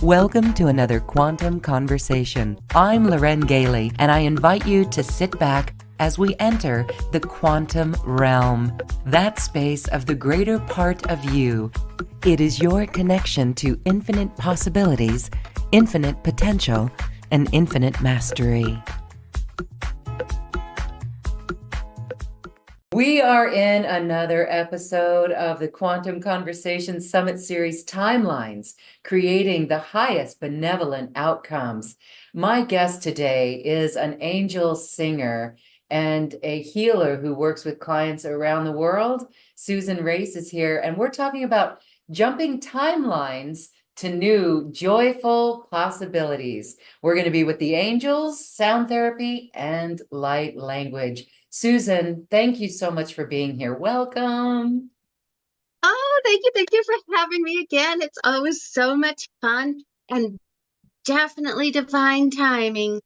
Welcome to another Quantum Conversation. I'm Loren Gailey, and I invite you to sit back as we enter the quantum realm, that space of the greater part of you. It is your connection to infinite possibilities, infinite potential, and infinite mastery. We are in another episode of the Quantum Conversation Summit Series Timelines, creating the highest benevolent outcomes. My guest today is an angel singer and a healer who works with clients around the world. Susan Reis is here, and we're talking about jumping timelines to new joyful possibilities. We're going to be with the angels, sound therapy, and light language. Susan, thank you so much for being here. Welcome. Oh, thank you. Thank you for having me again. It's always so much fun and definitely divine timing.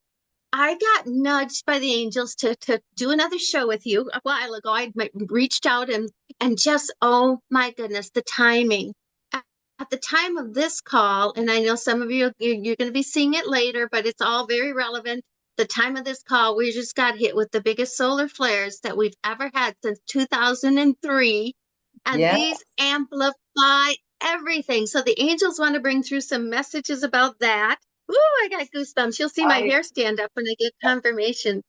I got nudged by the angels to do another show with you a while ago. I reached out and just, oh my goodness, the timing. At the time of this call, and I know some of you're going to be seeing it later, but it's all very relevant. The time of this call, we just got hit with the biggest solar flares that we've ever had since 2003. And Yeah. these amplify everything. So the angels want to bring through some messages about that. Ooh, I got goosebumps. You'll see my hair stand up when I get confirmation.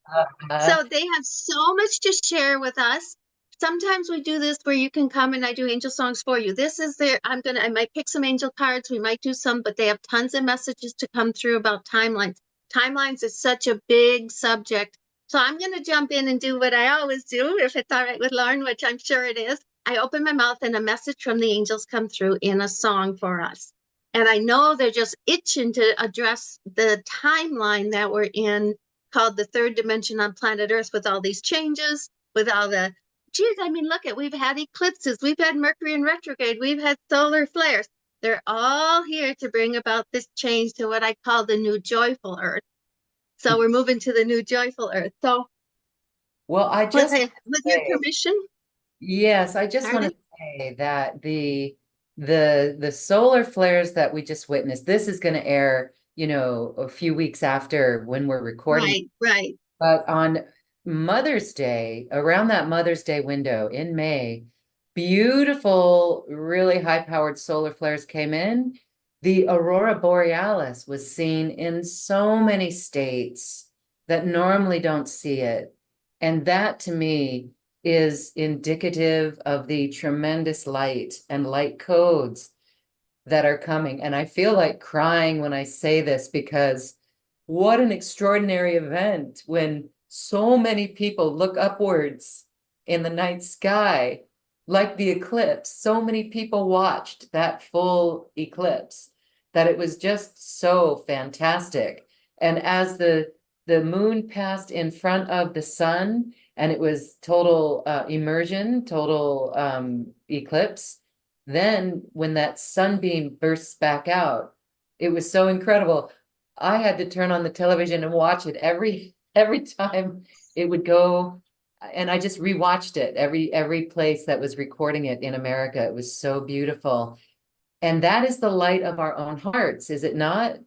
So they have so much to share with us. Sometimes we do this where you can come and I do angel songs for you. This is there. I might pick some angel cards. We might do some, but they have tons of messages to come through about timelines. Timelines is such a big subject. So I'm going to jump in and do what I always do, if it's all right with Lauren, which I'm sure it is. I open my mouth and a message from the angels come through in a song for us. And I know they're just itching to address the timeline that we're in, called the third dimension on planet Earth, with all these changes, with all the, geez, I mean, look at, we've had eclipses, we've had Mercury in retrograde, we've had solar flares. They're all here to bring about this change to what I call the new joyful Earth. So we're moving to the new joyful Earth. So, Well, with your permission. Yes, I just want to say that the solar flares that we just witnessed, this is going to air, a few weeks after when we're recording. Right. But on Mother's Day, around that Mother's Day window in May, beautiful, really high-powered solar flares came in. The aurora borealis was seen in so many states that normally don't see it. And that to me is indicative of the tremendous light and light codes that are coming. And I feel like crying when I say this, because what an extraordinary event when so many people look upwards in the night sky, like the eclipse. So many people watched that full eclipse that it was just so fantastic. And as the moon passed in front of the sun, and it was total immersion, total eclipse. Then when that sunbeam bursts back out, it was so incredible. I had to turn on the television and watch it every time it would go. And I just rewatched it, every place that was recording it in America. It was so beautiful. And that is the light of our own hearts, is it not?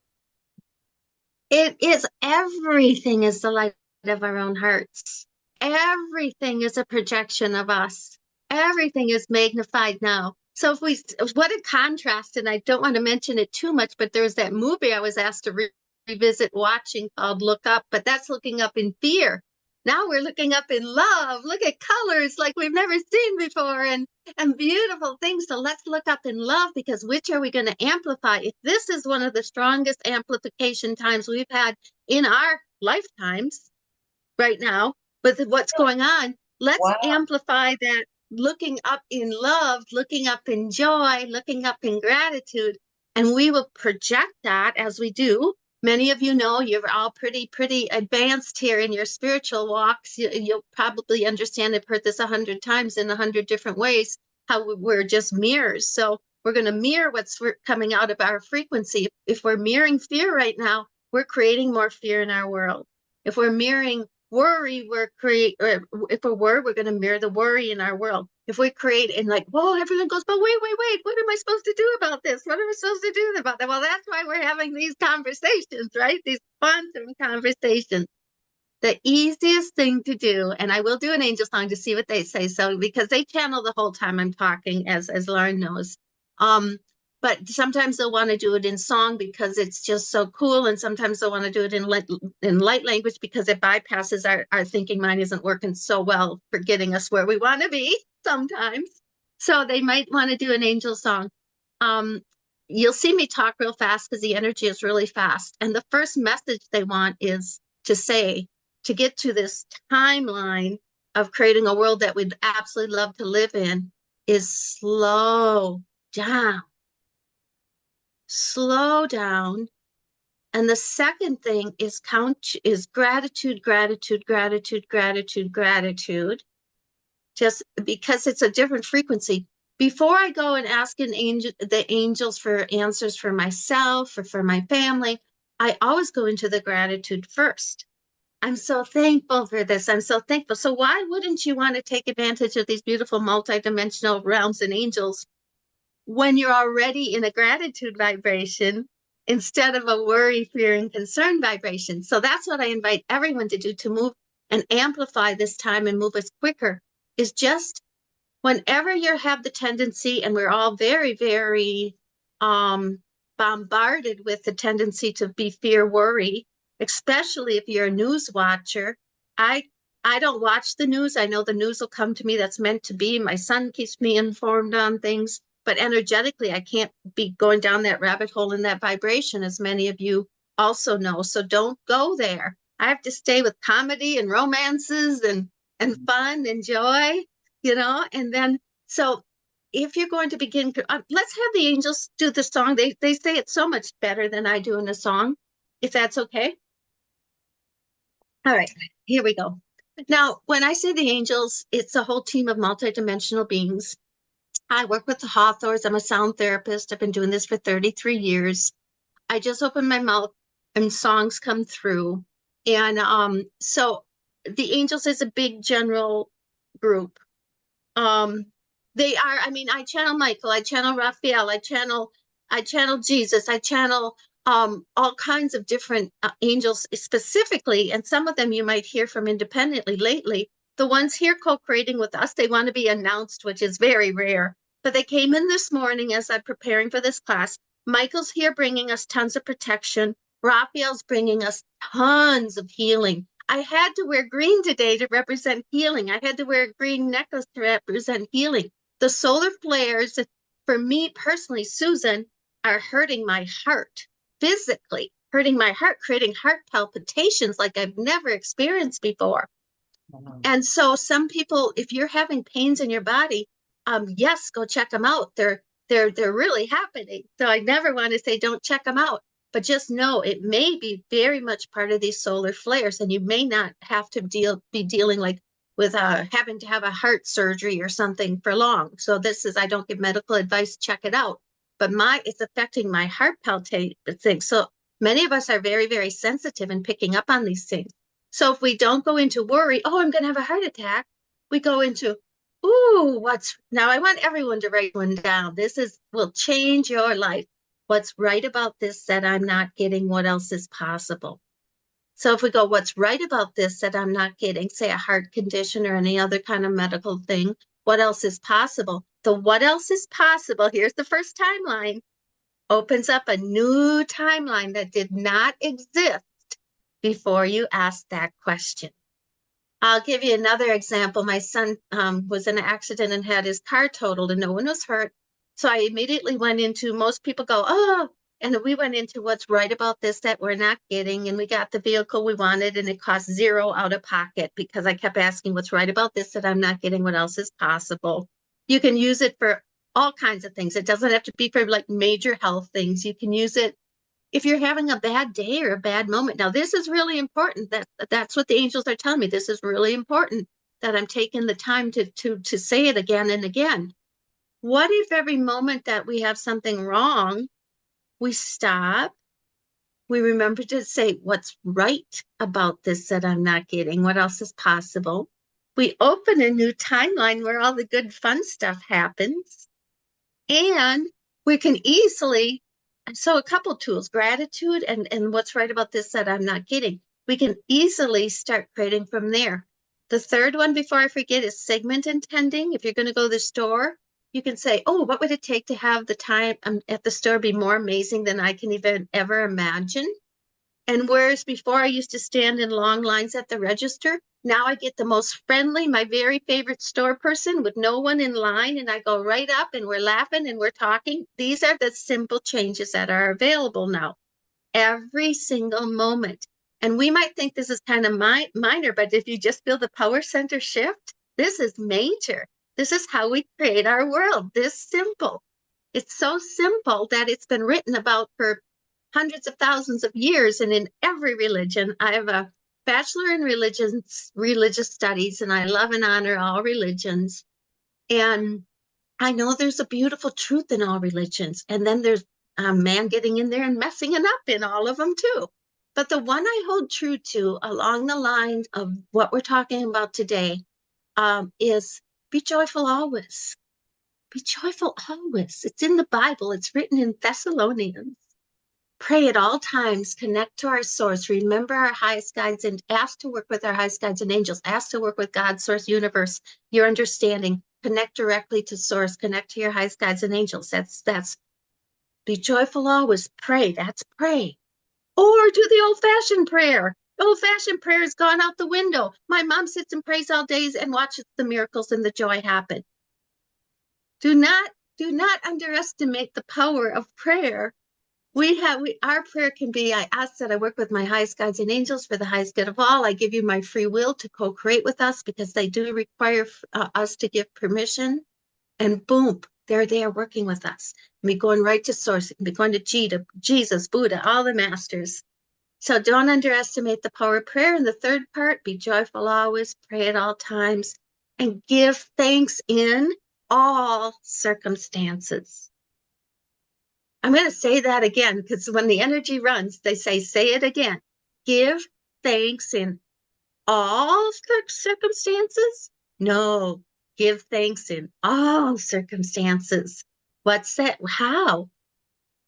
It is. Everything is the light of our own hearts. Everything is a projection of us. Everything is magnified now. So what a contrast, and I don't want to mention it too much, but there's that movie I was asked to revisit watching called Look Up, but that's looking up in fear. Now we're looking up in love. Look at colors like we've never seen before, and beautiful things. So let's look up in love, because which are we going to amplify? If this is one of the strongest amplification times we've had in our lifetimes right now, with what's going on, let's amplify that, looking up in love, looking up in joy, looking up in gratitude. And we will project that as we do. Many of you know you're all pretty advanced here in your spiritual walks. You'll probably understand, I've heard this 100 times in 100 different ways, how we're just mirrors. So we're going to mirror what's coming out of our frequency. If we're mirroring fear right now, we're creating more fear in our world. If we're mirroring worry, we're going to mirror the worry in our world. If we create and like, whoa, everyone goes, but wait, what am I supposed to do about this? What am I supposed to do about that? Well, that's why we're having these conversations, right? These quantum conversations. The easiest thing to do, and I will do an angel song to see what they say. So because they channel the whole time I'm talking, as Lauren knows. But sometimes they'll want to do it in song because it's just so cool, and sometimes they'll want to do it in light language because it bypasses our thinking mind isn't working so well for getting us where we want to be sometimes. So they might want to do an angel song. Um, you'll see me talk real fast because the energy is really fast. And the first message they want is to say, to get to this timeline of creating a world that we'd absolutely love to live in, is down, slow down. And the second thing is gratitude, gratitude, gratitude, gratitude, gratitude, just because it's a different frequency. Before I go and ask the angels for answers for myself or for my family, I always go into the gratitude first. I'm so thankful for this. I'm so thankful. So why wouldn't you want to take advantage of these beautiful multidimensional realms and angels when you're already in a gratitude vibration instead of a worry, fear, and concern vibration? So that's what I invite everyone to do, to move and amplify this time and move us quicker, is just whenever you have the tendency, and we're all very, very bombarded with the tendency to be fear, worry, especially if you're a news watcher. I I don't watch the news. I know the news will come to me. That's meant to be. My son keeps me informed on things, but energetically, I can't be going down that rabbit hole in that vibration, as many of you also know. So don't go there. I have to stay with comedy and romances and fun and joy, and then so if you're going to begin, let's have the angels do the song. They say it so much better than I do in a song, if that's okay. All right, here we go. Now, when I say the angels, it's a whole team of multidimensional beings. I work with the Hawthorns. I'm a sound therapist. I've been doing this for 33 years. I just open my mouth and songs come through. And so the angels is a big general group. Um, they are, I mean, I channel Michael, I channel Raphael, I channel Jesus, I channel all kinds of different angels specifically, and some of them you might hear from independently lately. The ones here co-creating with us, they want to be announced, which is very rare. But they came in this morning as I'm preparing for this class. Michael's here bringing us tons of protection. Raphael's bringing us tons of healing. I had to wear green today to represent healing. I had to wear a green necklace to represent healing. The solar flares, for me personally, Susan, are hurting my heart, physically hurting my heart, creating heart palpitations like I've never experienced before. And so some people, if you're having pains in your body, yes, go check them out. They're really happening. So I never want to say don't check them out, but just know it may be very much part of these solar flares, and you may not have to be dealing like with having to have a heart surgery or something for long. So this is, I don't give medical advice, check it out. But it's affecting my heart palpitation thing. So many of us are very, very sensitive and picking up on these things. So if we don't go into worry, oh, I'm going to have a heart attack, we go into, ooh, now I want everyone to write one down. Will change your life. What's right about this that I'm not getting? What else is possible? So if we go, what's right about this that I'm not getting, say a heart condition or any other kind of medical thing, what else is possible? The what else is possible, here's the first timeline, opens up a new timeline that did not exist before you ask that question. I'll give you another example. My son was in an accident and had his car totaled and no one was hurt. So I immediately went into, most people go, oh, and we went into what's right about this that we're not getting. And we got the vehicle we wanted and it cost zero out of pocket because I kept asking what's right about this that I'm not getting, what else is possible. You can use it for all kinds of things. It doesn't have to be for like major health things. You can use it if you're having a bad day or a bad moment. Now, this is really important. That's what the angels are telling me. This is really important that I'm taking the time to say it again and again. What if every moment that we have something wrong, we stop, we remember to say, what's right about this that I'm not getting? What else is possible? We open a new timeline where all the good fun stuff happens. And we can easily, so a couple tools, gratitude and what's right about this that I'm not getting. We can easily start creating from there. The third one, before I forget, is segment intending. If you're going to go to the store, you can say, oh, what would it take to have the time at the store be more amazing than I can even ever imagine? And whereas before I used to stand in long lines at the register, now I get the most friendly, my very favorite store person with no one in line. And I go right up and we're laughing and we're talking. These are the simple changes that are available now every single moment. And we might think this is kind of minor, but if you just feel the power center shift, this is major. This is how we create our world, this simple. It's so simple that it's been written about for hundreds of thousands of years. And in every religion, I have a bachelor in religious studies, and I love and honor all religions. And I know there's a beautiful truth in all religions. And then there's a man getting in there and messing it up in all of them too. But the one I hold true to along the lines of what we're talking about today is be joyful always. Be joyful always. It's in the Bible. It's written in Thessalonians. Pray at all times, connect to our source, remember our highest guides, and ask to work with our highest guides and angels. Ask to work with God's source universe, your understanding. Connect directly to source, connect to your highest guides and angels. That's be joyful always. Pray. That's pray. Or do the old-fashioned prayer. The old-fashioned prayer has gone out the window. My mom sits and prays all days and watches the miracles and the joy happen. Do not underestimate the power of prayer. Our prayer can be, I ask that I work with my highest guides and angels for the highest good of all. I give you my free will to co-create with us because they do require us to give permission. And boom, they're there working with us. And we going right to source. It can be going to Jesus, Buddha, all the masters. So don't underestimate the power of prayer. And the third part, be joyful always, pray at all times, and give thanks in all circumstances. I'm going to say that again because when the energy runs, they say it again. Give thanks in all circumstances? No, give thanks in all circumstances. What's that? How?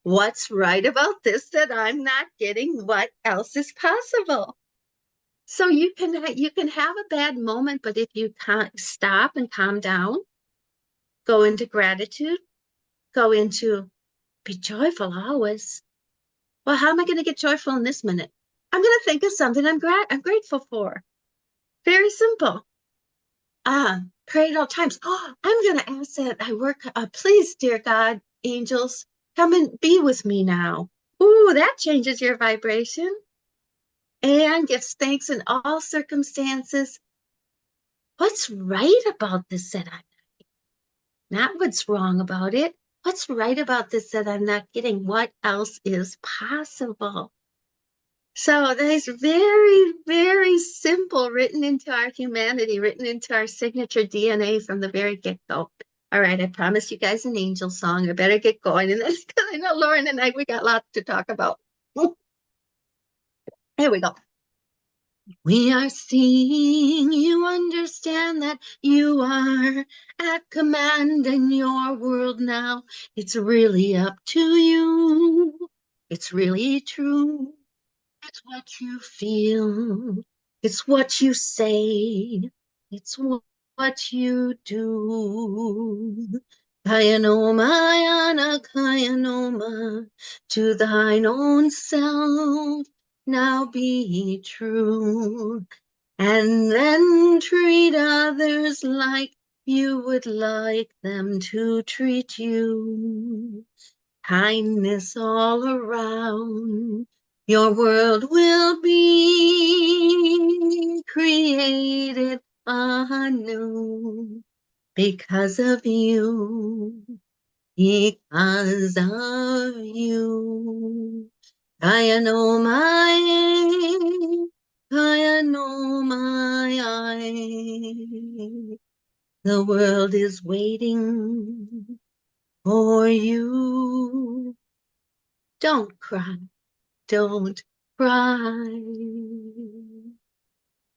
What's right about this that I'm not getting? What else is possible? So you can have a bad moment, but if you can't stop and calm down, go into gratitude, go into be joyful always. Well, how am I going to get joyful in this minute? I'm going to think of something I'm grateful for. Very simple. Pray at all times. Oh, I'm going to ask that I work. Please, dear God, angels, come and be with me now. Ooh, that changes your vibration and gives thanks in all circumstances. What's right about this that I'm not what's wrong about it? What's right about this that I'm not getting? What else is possible? So that is very, very simple, written into our humanity, written into our signature DNA from the very get-go. All right, I promised you guys an angel song. I better get going. And that's because I know Lauren and we got lots to talk about. Here we go. We are seeing you understand that you are at command in your world now. It's really up to you. It's really true. It's what you feel. It's what you say. It's what you do. Kayanoma, yana, kayanoma, to thine own self. Now be true. And then treat others like you would like them to treat you. Kindness all around. Your world will be created anew because of you, because of you. I know my, I know my, the world is waiting for you. Don't cry, don't cry.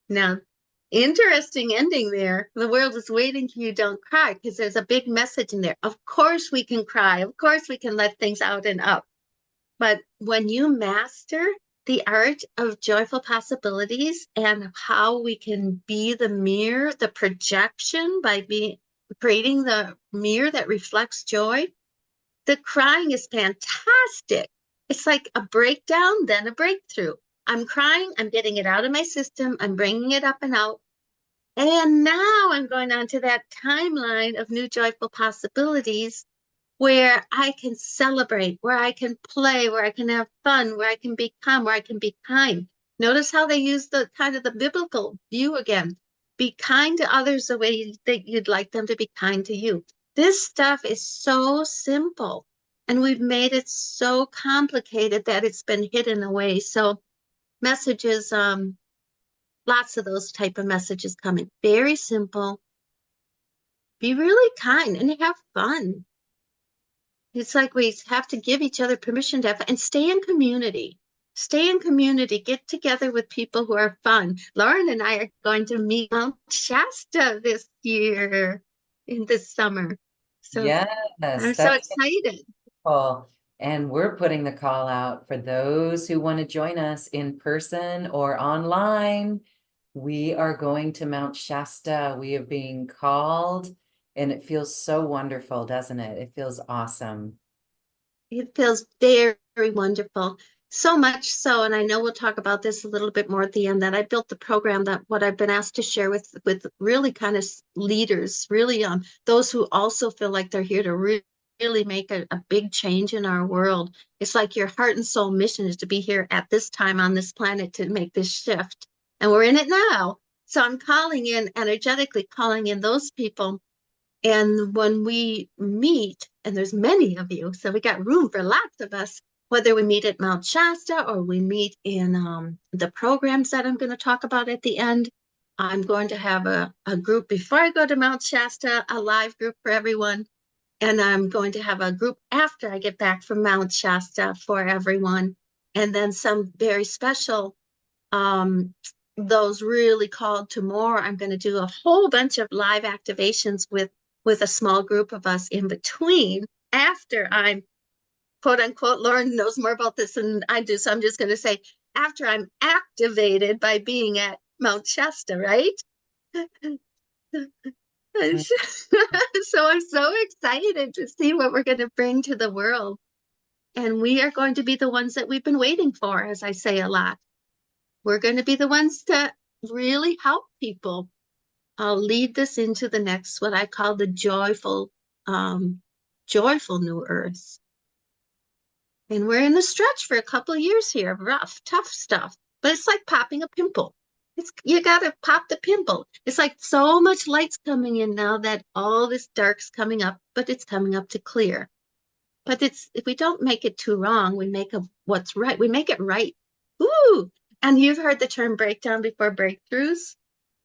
Now, Interesting ending there. The world is waiting for you. Don't cry because there's a big message in there. Of course, we can cry. Of course, we can let things out and up. But when you master the art of joyful possibilities and how we can be the mirror, the projection by being creating the mirror that reflects joy, the crying is fantastic. It's like a breakdown, then a breakthrough. I'm crying, I'm getting it out of my system, I'm bringing it up and out. And now I'm going on to that timeline of new joyful possibilities where I can celebrate, where I can play, where I can have fun, where I can become, where I can be kind. Notice how they use the kind of the biblical view again. Be kind to others the way that you'd like them to be kind to you. This stuff is so simple, and we've made it so complicated that it's been hidden away. So messages, lots of those type of messages coming. Very simple. Be really kind and have fun. It's like we have to give each other permission to have and stay in community. Stay in community. Get together with people who are fun. Lauren and I are going to meet Mount Shasta this year in this summer. So I'm Yes, so that's excited. cool. And we're putting the call out for those who want to join us in person or online. We are going to Mount Shasta. We are being called, and it feels so wonderful, doesn't it? It feels awesome. It feels very, very wonderful. So much so, and I know we'll talk about this a little bit more at the end, that I built the program that what I've been asked to share with really kind of leaders, really those who also feel like they're here to really make a big change in our world. It's like your heart and soul mission is to be here at this time on this planet to make this shift. And we're in it now. So I'm calling in, energetically calling in those people, and when we meet, and there's many of you, so we got room for lots of us, whether we meet at Mount Shasta or we meet in the programs that I'm going to talk about at the end. I'm going to have a group before I go to Mount Shasta, a live group for everyone. And I'm going to have a group after I get back from Mount Shasta for everyone. And then some very special um, those really called to more. I'm going to do a whole bunch of live activations with a small group of us in between after I'm quote unquote, Lauren knows more about this than I do. So I'm just going to say after I'm activated by being at Mount Shasta, right? Mm. So I'm so excited to see what we're going to bring to the world. And we are going to be the ones that we've been waiting for, as I say a lot. We're going to be the ones to really help people lead this into the next, what I call the um, joyful new earth. And we're in the stretch for a couple of years here, rough, tough stuff. But it's like popping a pimple. It's you gotta pop the pimple. It's like so much light's coming in now that all this dark's coming up, but it's coming up to clear. But it's if we don't make it too wrong, we make what's right. We make it right. Ooh. And you've heard the term breakdown before breakthroughs,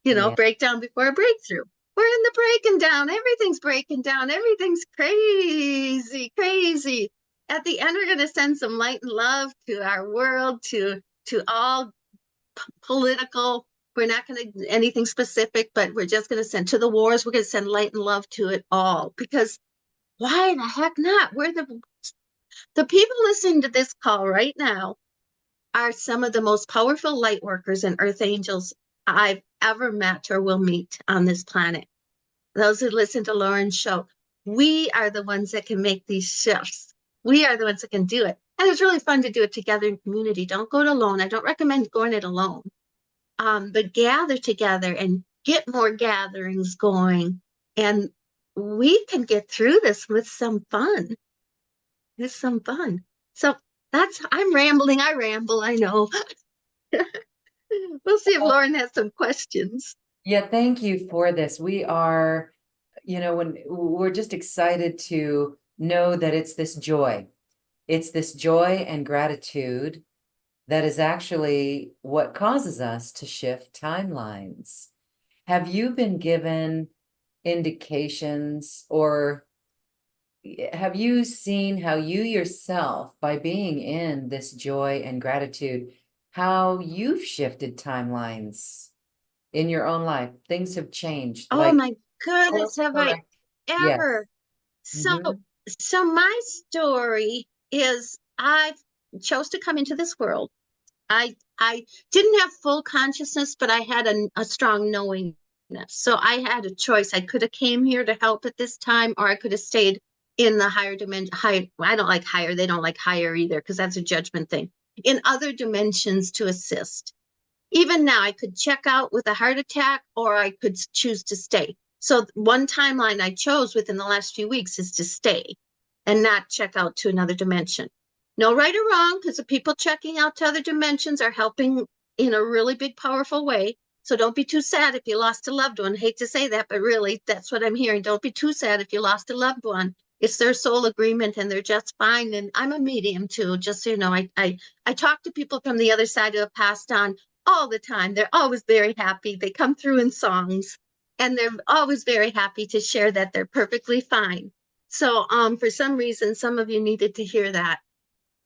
Yeah. breakdown before a breakthrough. We're in the breaking down. Everything's breaking down. Everything's crazy, crazy. At the end, we're going to send some light and love to our world, to all political. We're not going to do anything specific, but we're just going to send to the wars. We're going to send light and love to it all because why the heck not? We're the people listening to this call right now are some of the most powerful light workers and earth angels I've ever met or will meet on this planet. Those who listen to Lauren's show, we are the ones that can make these shifts. We are the ones that can do it. And it's really fun to do it together in community. Don't go it alone. I don't recommend going it alone. But gather together and get more gatherings going. And we can get through this with some fun. With some fun. So I'm rambling. I ramble, I know. We'll see if Lauren has some questions. Yeah, thank you for this. We are, when we're just excited to know that it's this joy. It's this joy and gratitude that is actually what causes us to shift timelines. Have you been given indications or have you seen how you yourself, by being in this joy and gratitude, how you've shifted timelines? in your own life? Things have changed, Oh like my goodness, course have I correct. Yes. ever? So, Hmm. so my story is I chose to come into this world. I didn't have full consciousness, but I had a strong knowingness. So I had a choice. I could have came here to help at this time, or I could have stayed in the higher dimension. High, well, I don't like higher. They don't like higher either because that's a judgment thing. In other dimensions to assist. Even now, I could check out with a heart attack, or I could choose to stay. So one timeline I chose within the last few weeks is to stay and not check out to another dimension. No right or wrong, because the people checking out to other dimensions are helping in a really big, powerful way. So don't be too sad if you lost a loved one. I hate to say that, but really, that's what I'm hearing. Don't be too sad if you lost a loved one. It's their soul agreement and they're just fine. And I'm a medium too, just so you know. I talk to people from the other side who have passed on all the time. They're always very happy. They come through in songs and they're always very happy to share that they're perfectly fine. So for some reason, some of you needed to hear that.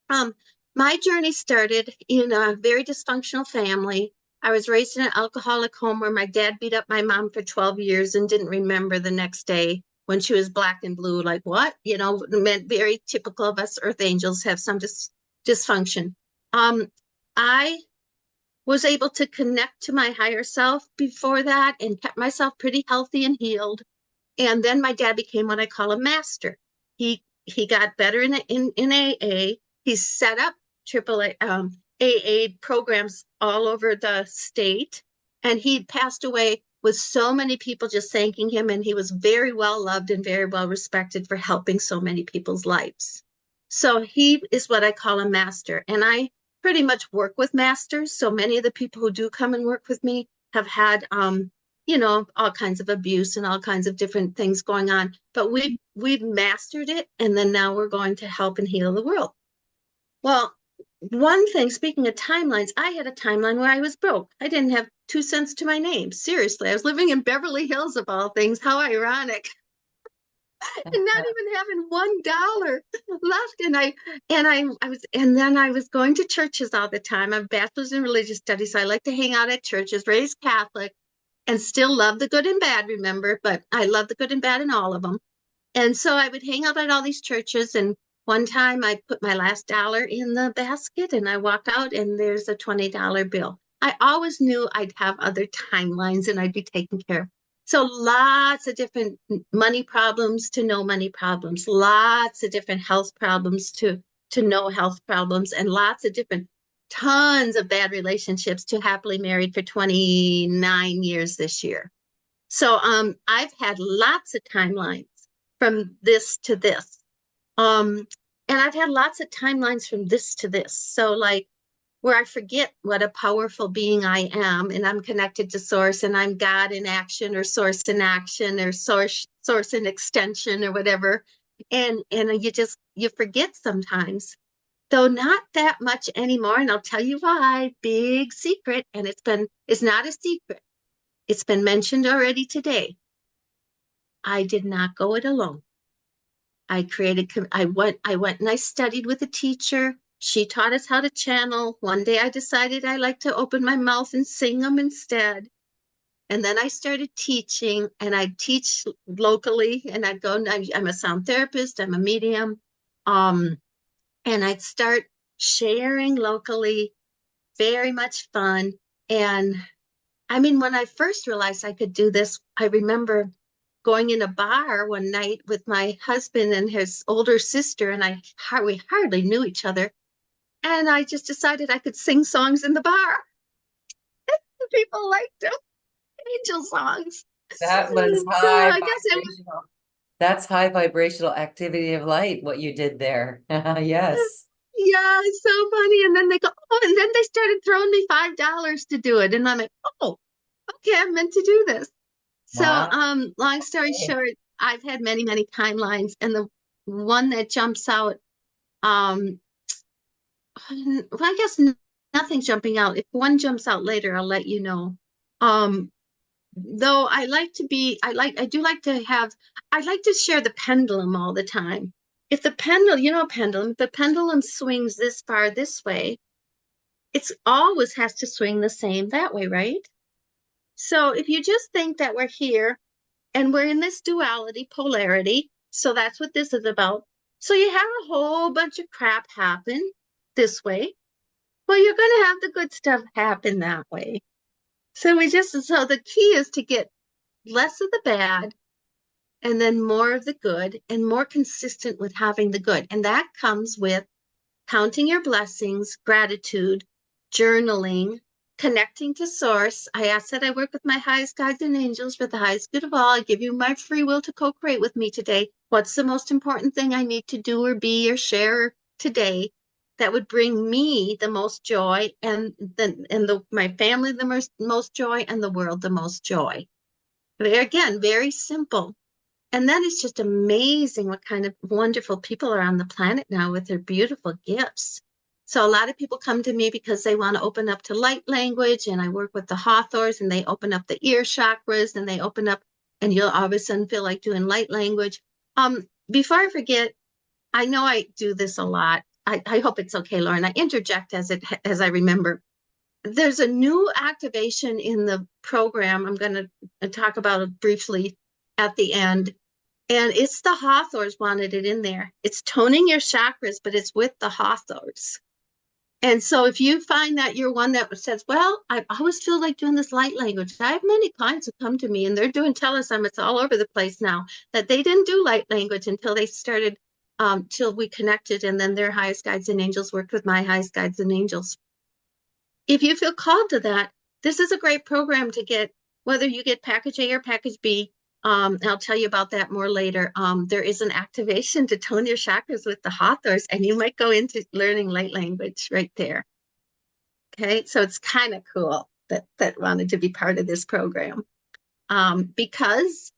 Um, my journey started in a very dysfunctional family. I was raised in an alcoholic home where my dad beat up my mom for 12 years and didn't remember the next day when she was black and blue. Like, what? You know, meant very typical of us Earth Angels have some dysfunction. I was able to connect to my higher self before that and kept myself pretty healthy and healed. And then my dad became what I call a master. He got better in AA. He set up AA programs all over the state, and he passed away with so many people just thanking him. And he was very well loved and very well respected for helping so many people's lives. So he is what I call a master, and I pretty much work with masters. So many of the people who do come and work with me have had you know, all kinds of abuse and all kinds of different things going on. But we've mastered it, and then now we're going to help and heal the world. Well, one thing, speaking of timelines, I had a timeline where I was broke. I didn't have 2 cents to my name. Seriously, I was living in Beverly Hills of all things. How ironic. And not even having $1 left. And then I was going to churches all the time. I'm a bachelor's in religious studies, so I like to hang out at churches, raised Catholic, and still love the good and bad, remember, but I love the good and bad in all of them. And so I would hang out at all these churches. And one time I put my last dollar in the basket and I walk out and there's a $20 bill. I always knew I'd have other timelines and I'd be taken care of. So lots of different money problems to no money problems, lots of different health problems to no health problems, and lots of different tons of bad relationships to happily married for 29 years this year. So I've had lots of timelines from this to this. Um, and I've had lots of timelines from this to this. So like where I forget what a powerful being I am, and I'm connected to source, and I'm God in action, or source in action, or source in extension, or whatever. And you forget sometimes, though not that much anymore. And I'll tell you why. Big secret, and it's not a secret. It's been mentioned already today. I did not go it alone. I went and I studied with a teacher. She taught us how to channel. One day I decided I like to open my mouth and sing them instead. And then I started teaching, and I'd teach locally, and I'd go, and I'm a sound therapist, I'm a medium. Um, and I'd start sharing locally, very much fun. And I mean, when I first realized I could do this, I remember going in a bar one night with my husband and his older sister, and we hardly knew each other. And I just decided I could sing songs in the bar. People liked them, angel songs. That was So high I guess it was, vibrational. That's high vibrational activity of light, what you did there. Yes. yeah, it's so funny. And then they go, oh, and then they started throwing me $5 to do it. And I'm like, oh, okay, I'm meant to do this. So, Wow. long story Okay. short, I've had many, many timelines, and the one that jumps out, um, well, I guess nothing's jumping out. If one jumps out later, I'll let you know. Um, though I do like to have, I like to share the pendulum all the time. If the pendulum, you know, pendulum, if the pendulum swings this far this way, it's always has to swing the same that way, right? So if you just think that we're here and we're in this duality, polarity, so that's what this is about. So you have a whole bunch of crap happen this way. Well, you're going to have the good stuff happen that way. So the key is to get less of the bad and then more of the good and more consistent with having the good. And that comes with counting your blessings, gratitude, journaling, connecting to source. I ask that I work with my highest guides and angels for the highest good of all. I give you my free will to co-create with me today. What's the most important thing I need to do or be or share today that would bring me the most joy and my family the most joy and the world the most joy? Again, very simple. And then it's just amazing what kind of wonderful people are on the planet now with their beautiful gifts. So a lot of people come to me because they want to open up to light language, and I work with the Hawthorns, and they open up the ear chakras, and they open up, and you'll all of a sudden feel like doing light language. Before I forget, I know I do this a lot. I hope it's okay, Lauren. I interject as I remember. There's a new activation in the program. I'm going to talk about it briefly at the end. And it's the Hawthorns wanted it in there. It's toning your chakras, but it's with the Hawthorns. And so if you find that you're one that says, well, I always feel like doing this light language. I have many clients who come to me and they're doing telesummits all over the place now that they didn't do light language until they started, till we connected. And then their highest guides and angels worked with my highest guides and angels. If you feel called to that, this is a great program to get, whether you get package A or package B. I'll tell you about that more later. There is an activation to tone your chakras with the Hawthorns, and you might go into learning light language right there. Okay, so it's kind of cool that wanted to be part of this program. Because,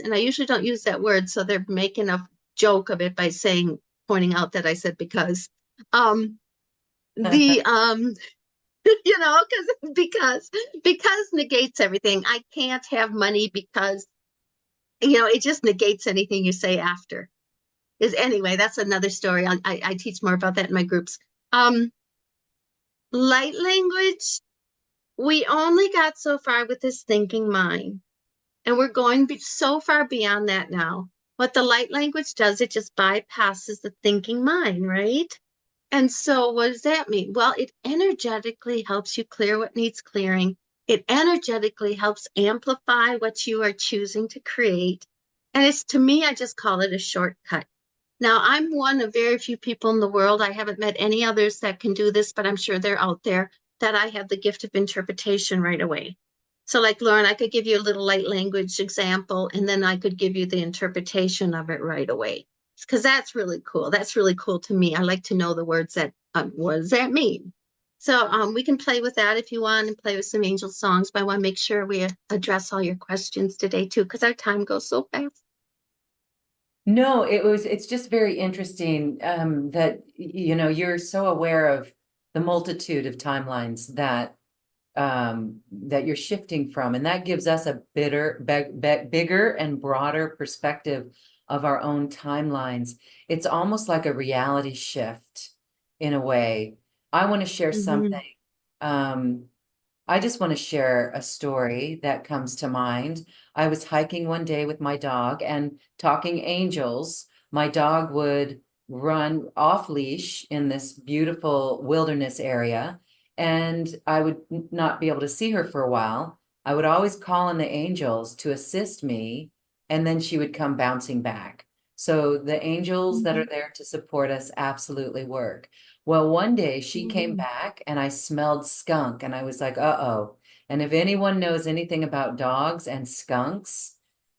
and I usually don't use that word, so they're making a joke of it by pointing out that I said because. The because negates everything. I can't have money because it just negates anything you say after. Anyway, that's another story. I teach more about that in my groups. Light language, we only got so far with this thinking mind, and we're going so far beyond that now. What the light language does, it just bypasses the thinking mind, right? And so what does that mean? Well, it energetically helps you clear what needs clearing. It energetically helps amplify what you are choosing to create. And to me, I just call it a shortcut. Now, I'm one of very few people in the world. I haven't met any others that can do this, but I'm sure they're out there, that I have the gift of interpretation right away. So like Lauren, I could give you a little light language example, and then I could give you the interpretation of it right away. Because that's really cool. That's really cool to me. I like to know the words that, what does that mean? So we can play with that if you want, and play with some angel songs, but I want to make sure we address all your questions today too, because our time goes so fast. No, it's just very interesting that you're so aware of the multitude of timelines that you're shifting from, and that gives us a bigger and broader perspective of our own timelines. It's almost like a reality shift in a way. I want to share something. I just want to share a story that comes to mind. I was hiking one day with my dog and talking angels. My dog would run off leash in this beautiful wilderness area, and I would not be able to see her for a while. I would always call on the angels to assist me, and then she would come bouncing back. So the angels that are there to support us absolutely work. Well, one day she came back and I smelled skunk, and I was like, uh-oh. And if anyone knows anything about dogs and skunks,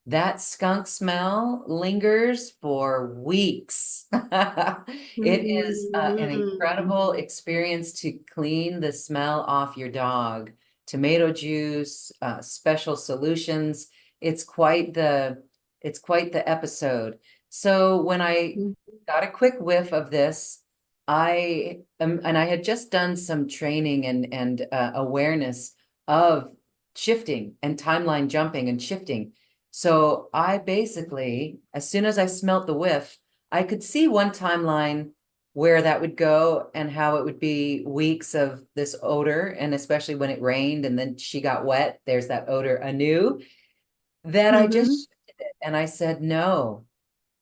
that skunk smell lingers for weeks. It is an incredible experience to clean the smell off your dog. Tomato juice, special solutions. It's quite the episode. So when I got a quick whiff of this, and I had just done some training and awareness of shifting and timeline jumping and shifting. So I basically, as soon as I smelt the whiff, I could see one timeline where that would go and how it would be weeks of this odor. And especially when it rained and then she got wet, there's that odor anew that I Mm-hmm. just shifted it. And I said, no.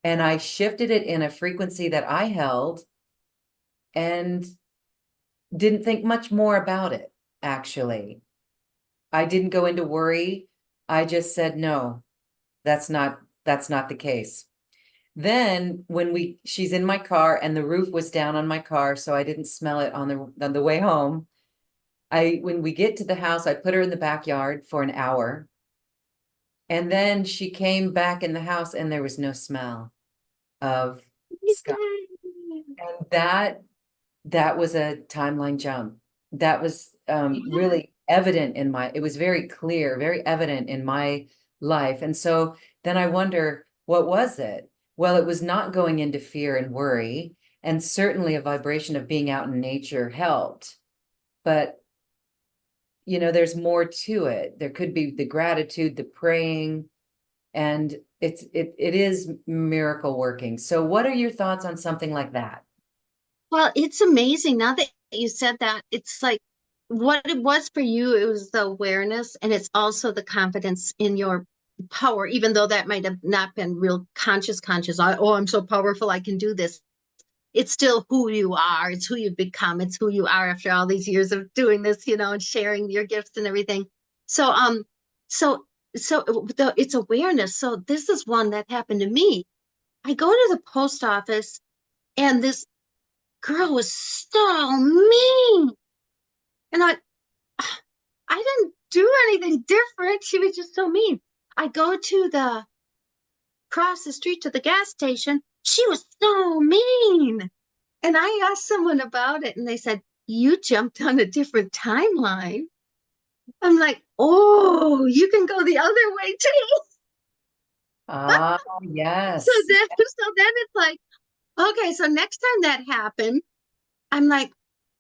And I shifted it in a frequency that I held and didn't think much more about it, actually. I didn't go into worry. I just said, no, that's not the case. Then when she's in my car and the roof was down on my car, so I didn't smell it on the way home. When we get to the house, I put her in the backyard for an hour. And then she came back in the house and there was no smell of skunk. And that was a timeline jump. That was Yeah. really evident it was very clear, very evident in my life. And so then I wonder, what was it? Well, it was not going into fear and worry, and certainly a vibration of being out in nature helped. But, there's more to it. There could be the gratitude, the praying, and it is miracle working. So what are your thoughts on something like that? Well, it's amazing now that you said that. It's like what it was for you, it was the awareness and it's also the confidence in your power, even though that might have not been real conscious. Oh, I'm so powerful, I can do this. It's still who you are. It's who you've become. It's who you are after all these years of doing this, and sharing your gifts and everything. So, so, it's awareness. So this is one that happened to me. I go to the post office and this girl was so mean. And I didn't do anything different. She was just so mean. I go to the cross the street to the gas station. She was so mean. And I asked someone about it and they said, you jumped on a different timeline. I'm like, oh, you can go the other way too. Ah, So yes. then it's like, okay, so next time that happened, I'm like,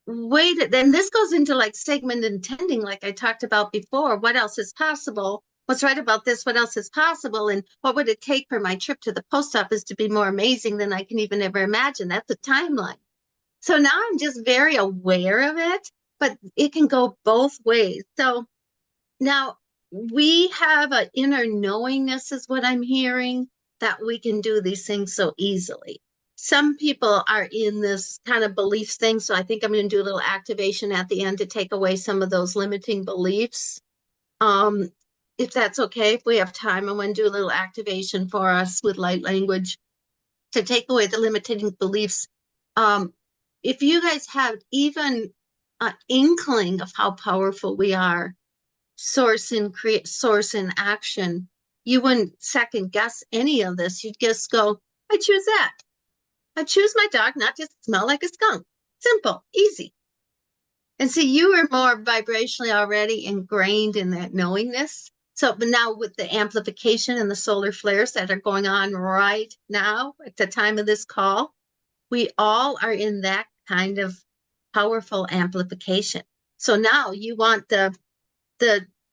wait, then this goes into like segment intending, like I talked about before. What else is possible? What's right about this? What else is possible? And what would it take for my trip to the post office to be more amazing than I can even ever imagine? That's a timeline. So now I'm just very aware of it, but it can go both ways. So now we have an inner knowingness, is what I'm hearing, that we can do these things so easily. Some people are in this kind of beliefs thing. So I think I'm going to do a little activation at the end to take away some of those limiting beliefs. Um, if that's okay, if we have time, I'm going to do a little activation for us with light language to take away the limiting beliefs. Um, if you guys have even an inkling of how powerful we are, source in action, you wouldn't second guess any of this. You'd just go, I choose that. I choose my dog not to smell like a skunk. Simple, easy. And see, you are more vibrationally already ingrained in that knowingness. So, but now with the amplification and the solar flares that are going on right now at the time of this call, we all are in that kind of powerful amplification. So now you want the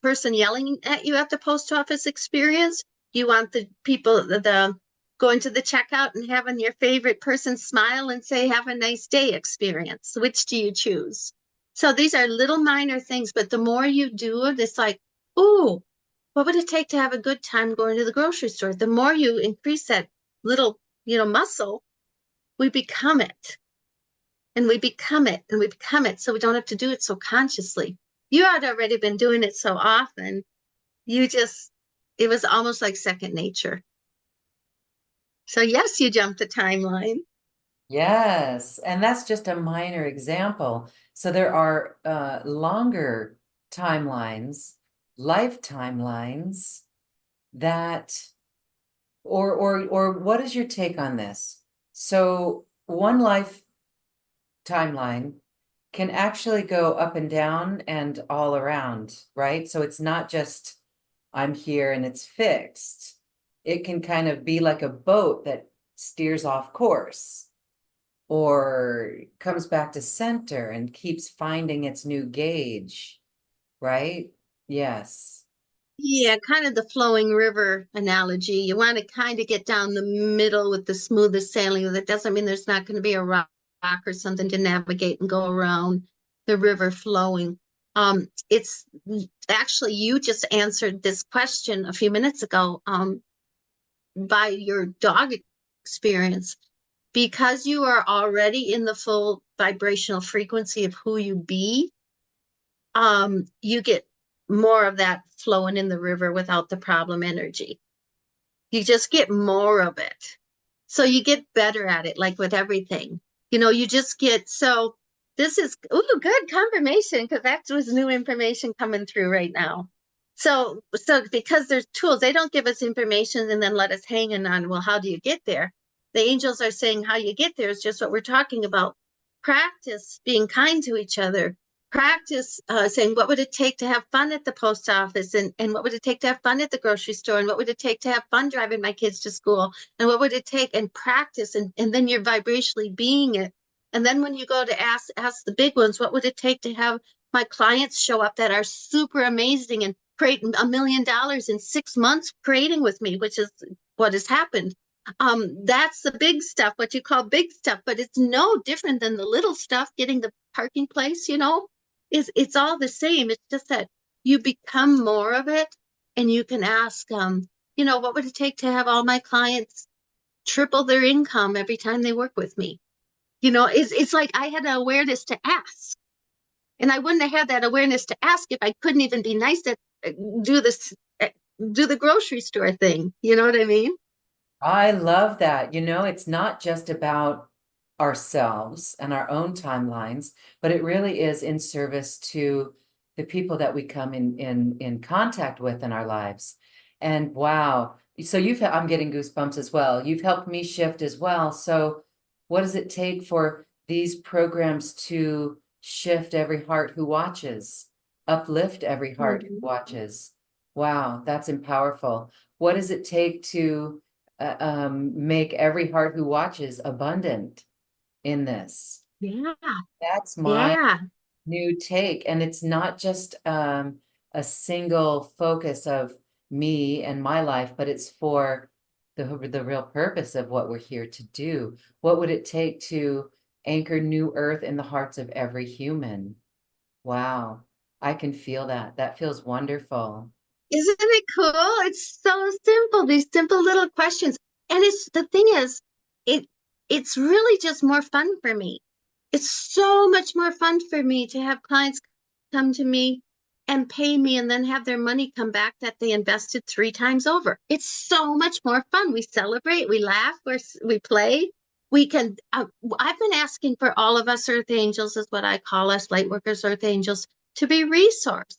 person yelling at you at the post office experience. You want the people the going to the checkout and having your favorite person smile and say have a nice day experience. Which do you choose? So these are little minor things, but the more you do it, it's like, ooh, what would it take to have a good time going to the grocery store? The more you increase that little, muscle, we become it and we become it and we become it. So we don't have to do it so consciously. You had already been doing it so often. It was almost like second nature. So yes, you jumped the timeline. Yes, and that's just a minor example. So there are longer timelines, life timelines that, or what is your take on this? So one life timeline can actually go up and down and all around, right? So it's not just I'm here and it's fixed. It can kind of be like a boat that steers off course or comes back to center and keeps finding its new gauge, right? Yes. Yeah, kind of the flowing river analogy. You want to kind of get down the middle with the smoothest sailing. That doesn't mean there's not going to be a rock. or something to navigate and go around the river flowing. It's actually, you just answered this question a few minutes ago, by your dog experience, because you are already in the full vibrational frequency of who you be. You get more of that flowing in the river without the problem energy. You just get more of it. So you get better at it, like with everything. You just get, so this is, ooh, good confirmation, because that was new information coming through right now. So because there's tools, they don't give us information and then let us hanging on, well, how do you get there? The angels are saying how you get there is just what we're talking about. Practice being kind to each other. Practice saying, what would it take to have fun at the post office? And what would it take to have fun at the grocery store? And what would it take to have fun driving my kids to school? And what would it take? And practice. And then you're vibrationally being it. And then when you go to ask the big ones, what would it take to have my clients show up that are super amazing and create $1 million in 6 months creating with me, which is what has happened. That's the big stuff, what you call big stuff, but it's no different than the little stuff, getting the parking place, it's all the same. It's just that you become more of it, and you can ask, what would it take to have all my clients triple their income every time they work with me? It's like I had an awareness to ask. And I wouldn't have had that awareness to ask if I couldn't even be nice to do this, do the grocery store thing. You know what I mean? I love that. It's not just about ourselves and our own timelines, but it really is in service to the people that we come in contact with in our lives. And wow, so I'm getting goosebumps as well. You've helped me shift as well. So what does it take for these programs to shift every heart who watches, uplift every heart who watches? Wow, that's powerful. What does it take to make every heart who watches abundant in this? Yeah, That's my yeah. new take. And it's not just a single focus of me and my life, but it's for the real purpose of what we're here to do. What would it take to anchor new earth in the hearts of every human? Wow, I can feel that. That feels wonderful. Isn't it cool? It's so simple, these simple little questions. And the thing is, it it's really just more fun for me. It's so much more fun for me to have clients come to me and pay me and then have their money come back that they invested 3 times over. It's so much more fun. We celebrate, we laugh, we play. We can, I've been asking for all of us earth angels, is what I call us, light workers, earth angels, to be resourced,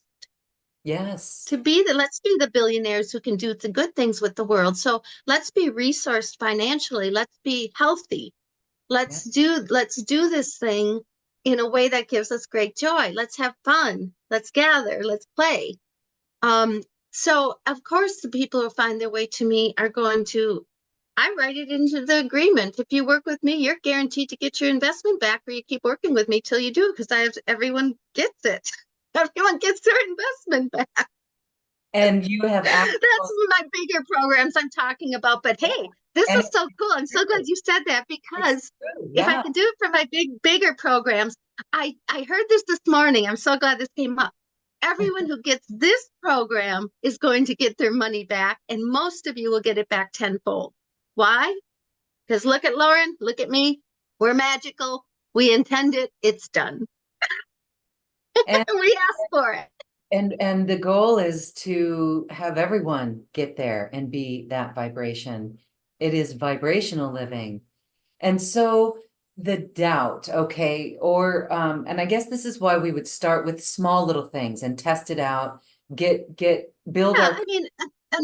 Yes. let's be the billionaires who can do the good things with the world. So let's be resourced financially. Let's be healthy. Yeah. Let's do this thing in a way that gives us great joy. Let's have fun. Let's gather. Let's play. So of course the people who find their way to me are going to, I write it into the agreement. If you work with me, you're guaranteed to get your investment back, or you keep working with me till you do, because everyone gets it. Everyone gets their investment back. And you have That's actual, my bigger programs I'm talking about. But yeah, hey, this and is so cool. I'm so glad you said that, it's because true. if I Yeah. can do it for my bigger programs, I heard this morning. I'm so glad this came up. Everyone who gets this program is going to get their money back, and most of you will get it back tenfold. Why? Because look at Lauren, look at me. We're magical. We intend it. It's done. And We asked for it. and the goal is to have everyone get there and be that vibration. It is vibrational living. And so the doubt, okay, or and I guess this is why we would start with small little things and test it out, build Yeah, our I mean, a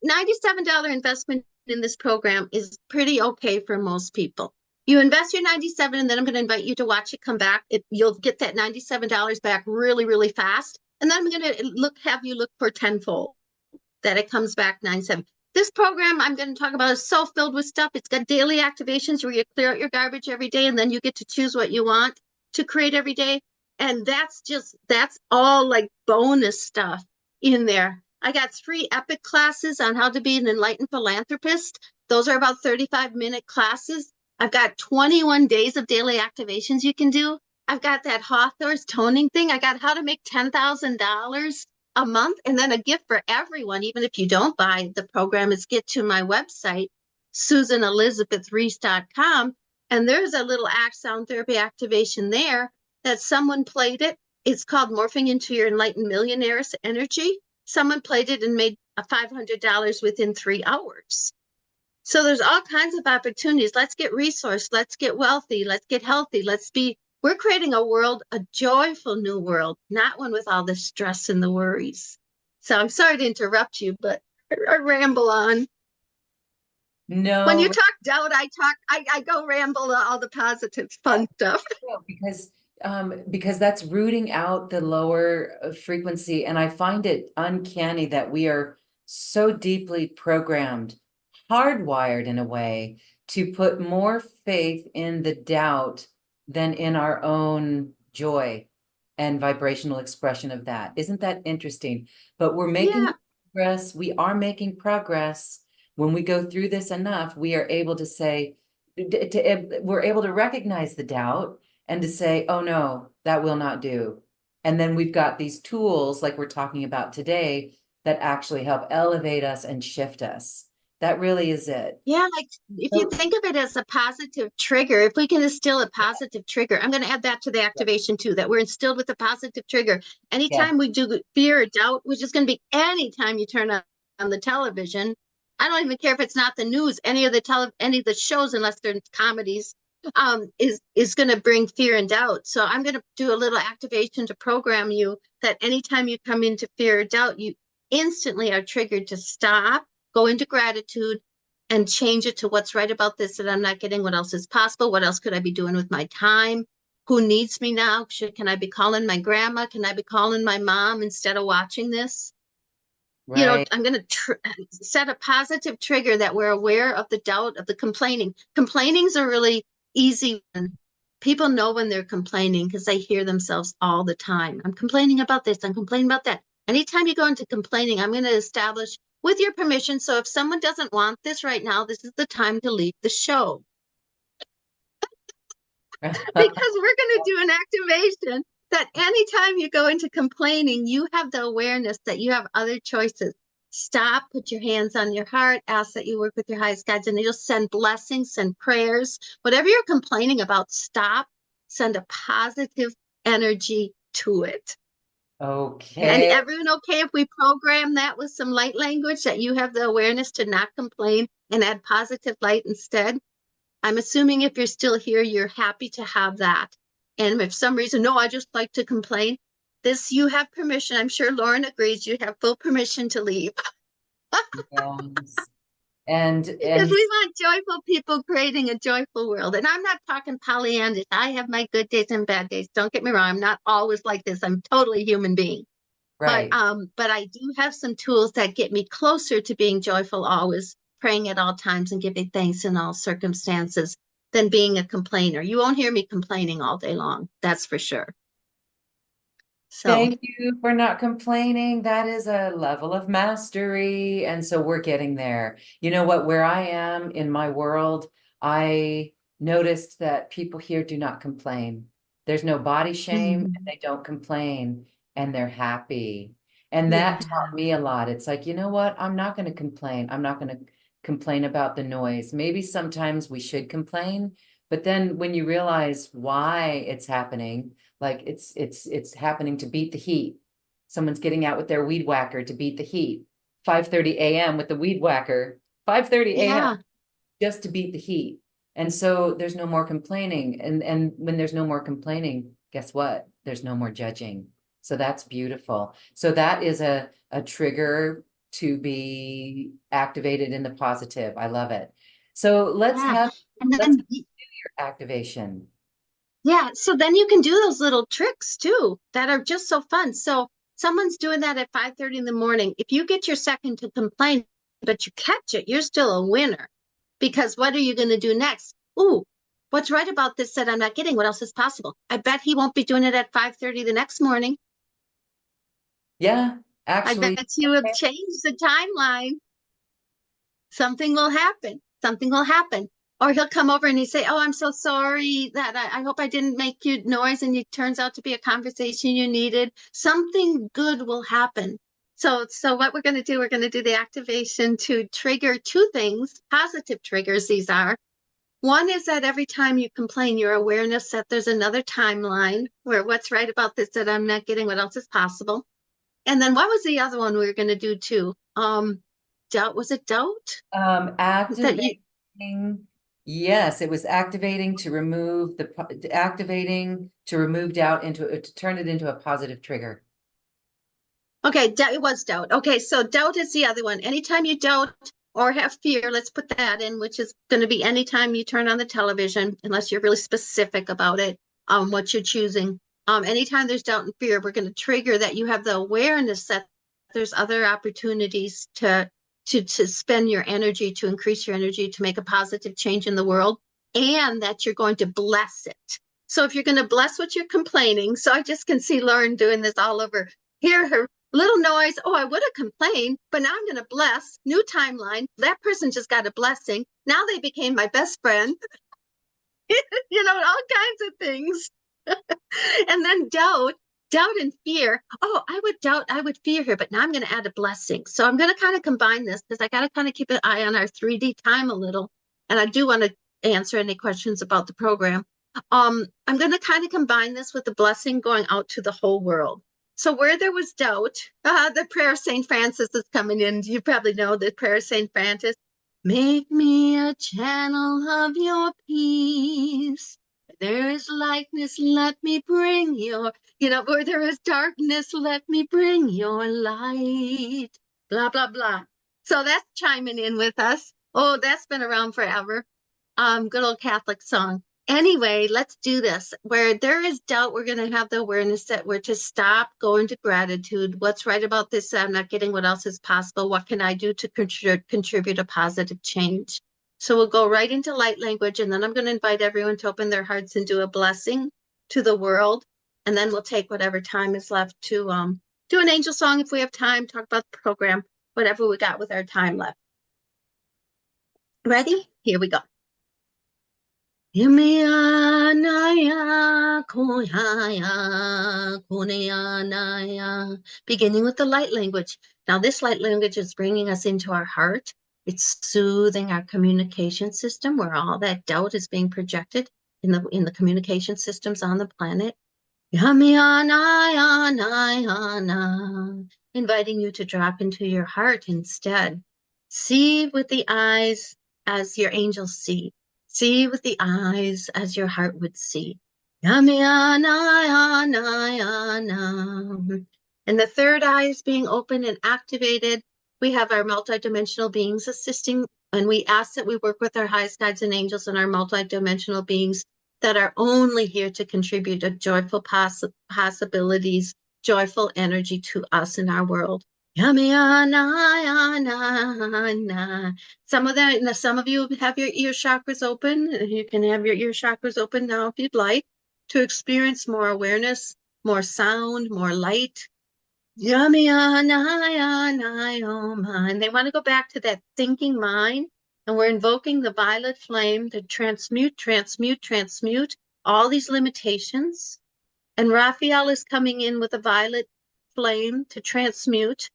$97 investment in this program is pretty okay for most people. You invest your 97, and then I'm going to invite you to watch it come back. You'll get that $97 back really, really fast. And then I'm going to have you look for tenfold that it comes back 97. This program I'm going to talk about is so filled with stuff. It's got daily activations where you clear out your garbage every day, and then you get to choose what you want to create every day. And that's all like bonus stuff in there. I got 3 epic classes on how to be an enlightened philanthropist. Those are about 35-minute classes. I've got 21 days of daily activations you can do. I've got that Hawthorne's toning thing. I got how to make $10,000 a month, and then a gift for everyone, even if you don't buy the program, is get to my website, SusanElizabethReis.com, and there's a little sound therapy activation there that someone played it. It's called Morphing into Your Enlightened Millionaire's Energy. Someone played it and made $500 within 3 hours. So there's all kinds of opportunities. Let's get resourced. Let's get wealthy. Let's get healthy. We're creating a world, a joyful new world, not one with all the stress and the worries. So I'm sorry to interrupt you, but I ramble on. When you No, talk doubt, I go ramble to all the positive, fun stuff. because that's rooting out the lower frequency, and I find it uncanny that we are so deeply programmed, hardwired in a way, to put more faith in the doubt than in our own joy and vibrational expression of that. Isn't that interesting? But we're making Yeah, progress. We are making progress. When we go through this enough, we are able to say, we're able to recognize the doubt and to say, oh no, that will not do. And then we've got these tools like we're talking about today that actually help elevate us and shift us. That really is it. yeah. Like if you So, think of it as a positive trigger, if we can instill a positive trigger, I'm going to add that to the activation too, that we're instilled with a positive trigger. Anytime yes, we do fear or doubt, which is going to be anytime you turn on the television. I don't even care if it's not the news, any of the shows, unless they're comedies, is going to bring fear and doubt. So I'm going to do a little activation to program you that anytime you come into fear or doubt, you instantly are triggered to stop, go into gratitude, and change it to what's right about this that I'm not getting. What else is possible? What else could I be doing with my time? Who needs me now? Can I be calling my grandma? Can I be calling my mom instead of watching this? right. I'm going to set a positive trigger that we're aware of the doubt, of the complaining. Complainings are really easy. People know when they're complaining because they hear themselves all the time. I'm complaining about this. I'm complaining about that. Anytime you go into complaining, I'm going to establish with your permission. So if someone doesn't want this right now, this is the time to leave the show because we're going to do an activation that anytime you go into complaining, you have the awareness that you have other choices. Stop, put your hands on your heart, ask that you work with your highest guides, and you'll send blessings, send prayers. Whatever you're complaining about, stop, send a positive energy to it. And Okay. everyone okay if we program that with some light language, that you have the awareness to not complain and add positive light instead? I'm assuming if you're still here, you're happy to have that. And if some reason, no, I just like to complain, this you have permission. I'm sure Lauren agrees. You have full permission to leave Yes. And because we want joyful people creating a joyful world. And I'm not talking Pollyannish. I have my good days and bad days. Don't get me wrong. I'm not always like this. I'm totally a human being. right. But I do have some tools that get me closer to being joyful always, praying at all times and giving thanks in all circumstances than being a complainer. You won't hear me complaining all day long, that's for sure. So Thank you for not complaining. That is a level of mastery. And so we're getting there. You know what? Where I am in my world, I noticed that people here do not complain. There's no body shame, and mhm. they don't complain, and they're happy. And that Yeah, taught me a lot. It's like, you know what? I'm not going to complain. I'm not going to complain about the noise. Maybe sometimes we should complain, but then when you realize why it's happening, like it's happening to beat the heat. Someone's getting out with their weed whacker to beat the heat. 5:30 a.m. with the weed whacker, 5:30 a.m. yeah, just to beat the heat. And so there's no more complaining. And when there's no more complaining, guess what? There's no more judging. So that's beautiful. So that is a trigger to be activated in the positive. I love it. So yeah. And let's then your activation. yeah, so then you can do those little tricks too that are just so fun. So someone's doing that at 5:30 in the morning. If you get your second to complain, but you catch it, you're still a winner. Because what are you going to do next? Ooh, what's right about this that I'm not getting? What else is possible? I bet he won't be doing it at 5:30 the next morning. Yeah, I actually, bet you have changed the timeline. Something will happen. Something will happen. Or he'll come over and he say, "Oh, I'm so sorry that I hope I didn't make you noise." And it turns out to be a conversation you needed. Something good will happen. So what we're going to do, we're going to do the activation to trigger two things, positive triggers these are. One is that every time you complain, your awareness that there's another timeline where what's right about this that I'm not getting, what else is possible. And then what was the other one we were going to do too? Doubt, was it doubt? That you Activating, yes, it was activating to remove activating to remove doubt to turn it into a positive trigger. Okay, it was doubt. Okay, so doubt is the other one. Anytime you doubt or have fear, let's put that in, which is going to be anytime you turn on the television, unless you're really specific about it, what you're choosing. Anytime there's doubt and fear, we're going to trigger that you have the awareness that there's other opportunities to spend your energy, to increase your energy, to make a positive change in the world, and that you're going to bless it. So if you're going to bless what you're complaining, so I just can see Lauren doing this all over. Hear her little noise. Oh, I would have complained, but now I'm going to bless. New timeline. That person just got a blessing. Now they became my best friend. All kinds of things. And then doubt and fear. Oh, I would doubt, I would fear her, but now I'm going to add a blessing. So I'm going to kind of combine this because I got to kind of keep an eye on our 3D time a little. And I do want to answer any questions about the program. I'm going to kind of combine this with the blessing going out to the whole world. So where there was doubt, the prayer of St. Francis is coming in. You probably know the prayer of St. Francis. Make me a channel of your peace. Where there is lightness, let me bring your, where there is darkness, let me bring your light. Blah, blah, blah. So that's chiming in with us. Oh, that's been around forever. Good old Catholic song. Anyway, let's do this. Where there is doubt, we're going to have the awareness that we're to stop, go into gratitude. What's right about this? I'm not getting what else is possible. What can I do to contribute a positive change? So we'll go right into light language, and then I'm going to invite everyone to open their hearts and do a blessing to the world. And then we'll take whatever time is left to do an angel song if we have time, talk about the program, whatever we got with our time left. Ready? Here we go. Beginning with the light language. Now, this light language is bringing us into our heart. It's soothing our communication system where all that doubt is being projected in the communication systems on the planet. Inviting you to drop into your heart instead. See with the eyes as your angels see. See with the eyes as your heart would see. And the third eye is being open and activated. We have our multidimensional beings assisting, and we ask that we work with our highest guides and angels and our multidimensional beings that are only here to contribute a joyful possibilities, joyful energy to us in our world. Some of you have your ear chakras open. You can have your ear chakras open now if you'd like to experience more awareness, more sound, more light. And they want to go back to that thinking mind. And we're invoking the violet flame to transmute all these limitations. And Raphael is coming in with a violet flame to transmute.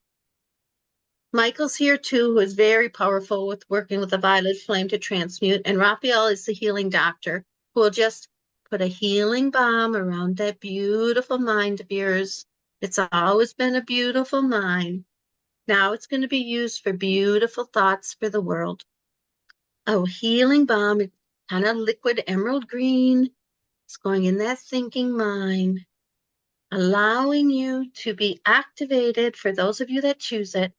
Michael's here too, who is very powerful with working with the violet flame to transmute. And Raphael is the healing doctor who will just put a healing balm around that beautiful mind of yours. It's always been a beautiful mind. Now it's going to be used for beautiful thoughts for the world. A healing balm, kind of liquid emerald green. It's going in that thinking mind, allowing you to be activated for those of you that choose it.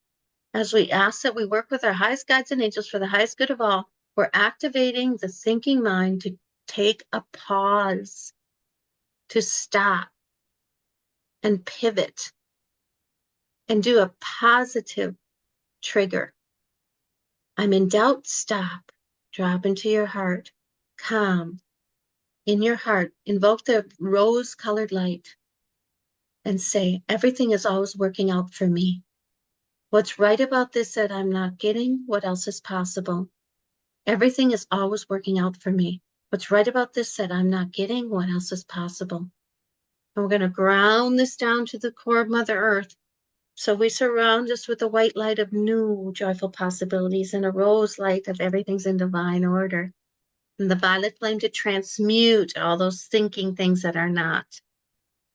As we ask that we work with our highest guides and angels for the highest good of all, we're activating the thinking mind to take a pause, to stop and pivot and do a positive trigger. I'm in doubt, stop, drop into your heart, calm in your heart, invoke the rose-colored light and say, everything is always working out for me. What's right about this that I'm not getting? What else is possible? Everything is always working out for me. What's right about this that I'm not getting? What else is possible? And we're going to ground this down to the core of Mother Earth. So we surround us with a white light of new joyful possibilities and a rose light of everything's in divine order. And the violet flame to transmute all those thinking things that are not.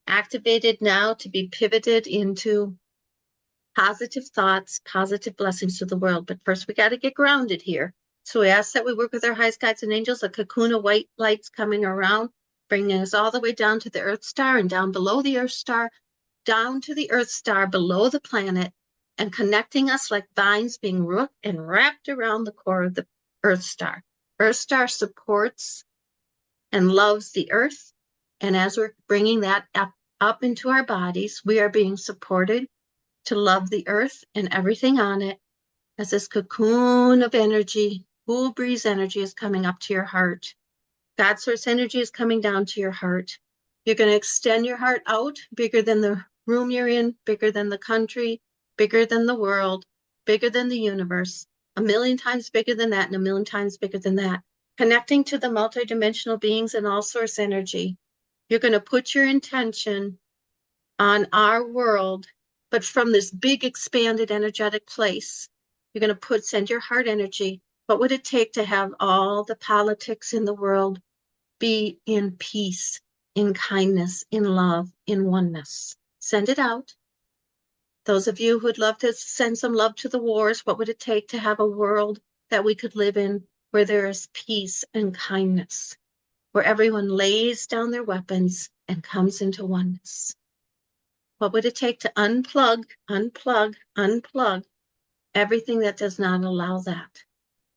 Activated now to be pivoted into positive thoughts, positive blessings to the world. But first, we got to get grounded here. So we ask that we work with our highest guides and angels, a cocoon of white lights coming around, bringing us all the way down to the Earth star and down below the Earth star, down to the Earth star below the planet, and connecting us like vines being rooked and wrapped around the core of the Earth star. Earth star supports and loves the Earth. And as we're bringing that up into our bodies, we are being supported to love the Earth and everything on it as this cocoon of energy, cool breeze energy is coming up to your heart. God source energy is coming down to your heart. You're going to extend your heart out bigger than the room you're in, bigger than the country, bigger than the world, bigger than the universe, a million times bigger than that and a million times bigger than that. Connecting to the multidimensional beings and all source energy. You're going to put your intention on our world, but from this big expanded energetic place. You're going to send your heart energy. What would it take to have all the politics in the world be in peace, in kindness, in love, in oneness? Send it out. Those of you who'd love to send some love to the wars, what would it take to have a world that we could live in where there is peace and kindness, where everyone lays down their weapons and comes into oneness? What would it take to unplug, unplug, unplug everything that does not allow that?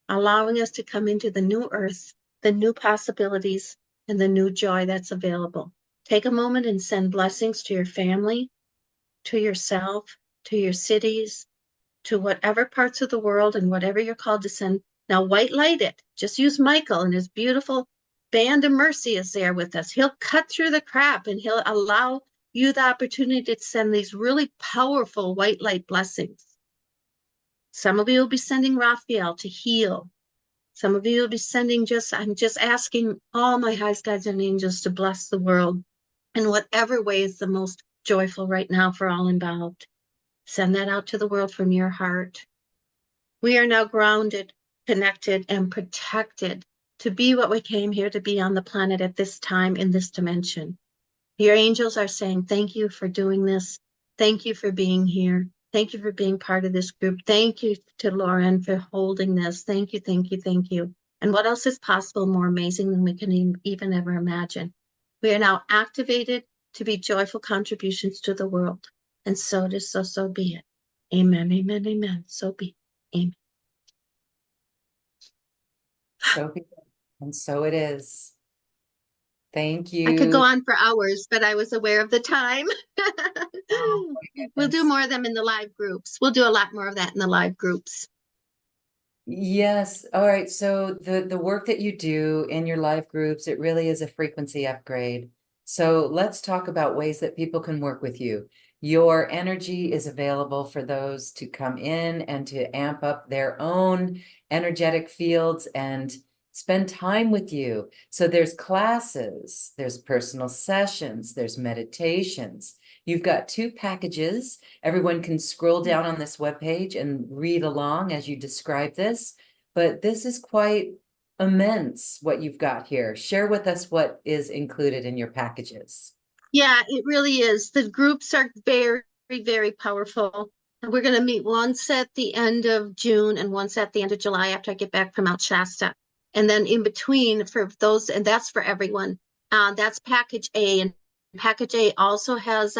Allowing us to come into the new earth, the new possibilities, and the new joy that's available. Take a moment and send blessings to your family, to yourself, to your cities, to whatever parts of the world and whatever you're called to send. Now, white light it. Just use Michael and his beautiful band of mercy is there with us. He'll cut through the crap and he'll allow you the opportunity to send these really powerful white light blessings. Some of you will be sending Raphael to heal. Some of you will be sending I'm just asking all my highest guides and angels to bless the world in whatever way is the most joyful right now for all involved. Send that out to the world from your heart. We are now grounded, connected, and protected to be what we came here to be on the planet at this time in this dimension. Your angels are saying, thank you for doing this. Thank you for being here. Thank you for being part of this group. Thank you to Lauren for holding this. Thank you, thank you, thank you. And what else is possible, more amazing than we can even ever imagine? We are now activated to be joyful contributions to the world. And so it is, so be it. Amen, amen, amen. So be it. Amen. So be it. And so it is. Thank I could go you. on for hours, but I was aware of the time. Oh my We'll do goodness. more of them in the live groups. We'll do a lot more of that in the live groups. Yes. All right. So the work that you do in your live groups, it really is a frequency upgrade. So let's talk about ways that people can work with you. Your energy is available for those to come in and to amp up their own energetic fields and spend time with you. So there's classes, there's personal sessions, there's meditations. You've got two packages. Everyone can scroll down on this webpage and read along as you describe this, but this is quite immense what you've got here. Share with us what is included in your packages. Yeah, it really is. The groups are very, very powerful. And we're going to meet once at the end of June and once at the end of July after I get back from Mount Shasta. And then in between for those, and that's for everyone. That's package A. And package A also has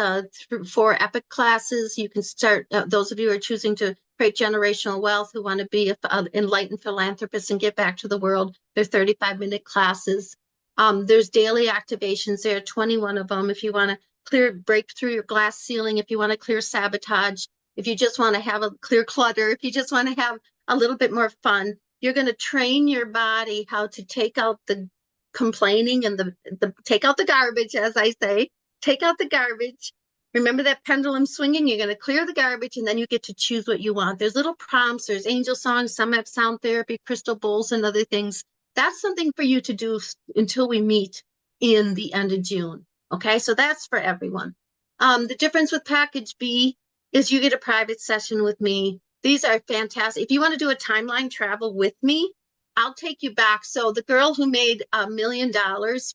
4 epic classes. You can start, those of you who are choosing to create generational wealth, who want to be enlightened philanthropists and give back to the world. They're 35-minute classes. There's daily activations. There are 21 of them. If you want to break through your glass ceiling, if you want to clear sabotage, if you just want to have a clear clutter, if you just want to have a little bit more fun, you're going to train your body how to take out the complaining and the take out the garbage, as I say, take out the garbage Remember that pendulum swinging? You're going to clear the garbage and then you get to choose what you want. There's little prompts, there's angel songs, some have sound therapy, crystal bowls, and other things. That's something for you to do until we meet in the end of June. Okay, so that's for everyone. The difference with package B is you get a private session with me. These are fantastic. If you want to do a timeline travel with me, I'll take you back. So the girl who made $1 million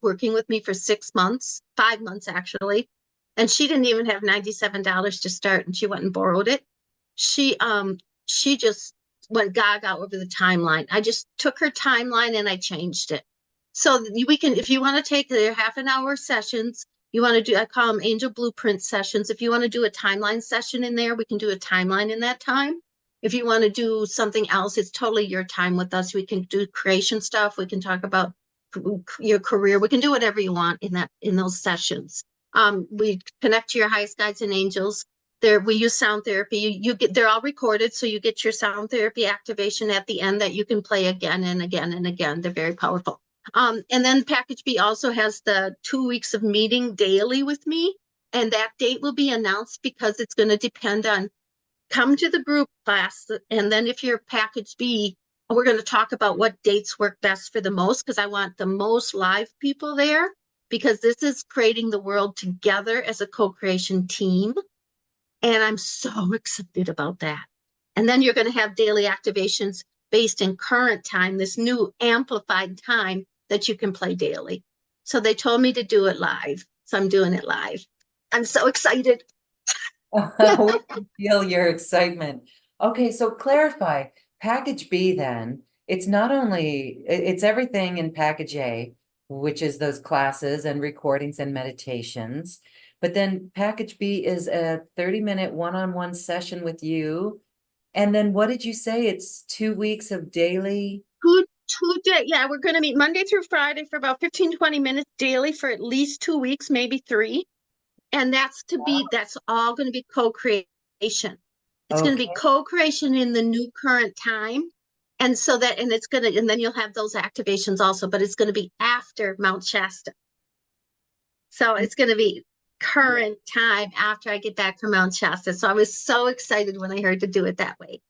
working with me for 6 months, 5 months actually, and she didn't even have $97 to start, and she went and borrowed it. She just went gaga over the timeline. I just took her timeline and I changed it. So we can, if you want to take their half an hour sessions, you want to do, I call them angel blueprint sessions. If you want to do a timeline session in there, we can do a timeline in that time. If you want to do something else, it's totally your time with us. We can do creation stuff. We can talk about your career. We can do whatever you want in those sessions. We connect to your highest guides and angels. There, we use sound therapy. You get, they're all recorded, so you get your sound therapy activation at the end that you can play again and again and again. They're very powerful. And then package B also has the 2 weeks of meeting daily with me, and that date will be announced because it's going to depend on come to the group class, and then if you're package B, we're going to talk about what dates work best for the most, because I want the most live people there, because this is creating the world together as a co-creation team. And I'm so excited about that. And then you're going to have daily activations based in current time, this new amplified time that you can play daily. So they told me to do it live. So I'm doing it live. I'm so excited. We can feel your excitement. Okay, so clarify, package B then, it's not only, it's everything in package A, which is those classes and recordings and meditations. But then package B is a 30-minute one-on-one session with you. And then what did you say? It's 2 weeks of daily. Two day, yeah, we're going to meet Monday through Friday for about 15-20 minutes daily for at least 2 weeks, maybe 3. And that's all going to be co-creation. It's going to be Okay. co-creation in the new current time. And so that, and it's going to, and then you'll have those activations also, but it's going to be after Mount Shasta. So it's going to be current time after I get back from Mount Shasta. So I was so excited when I heard to do it that way.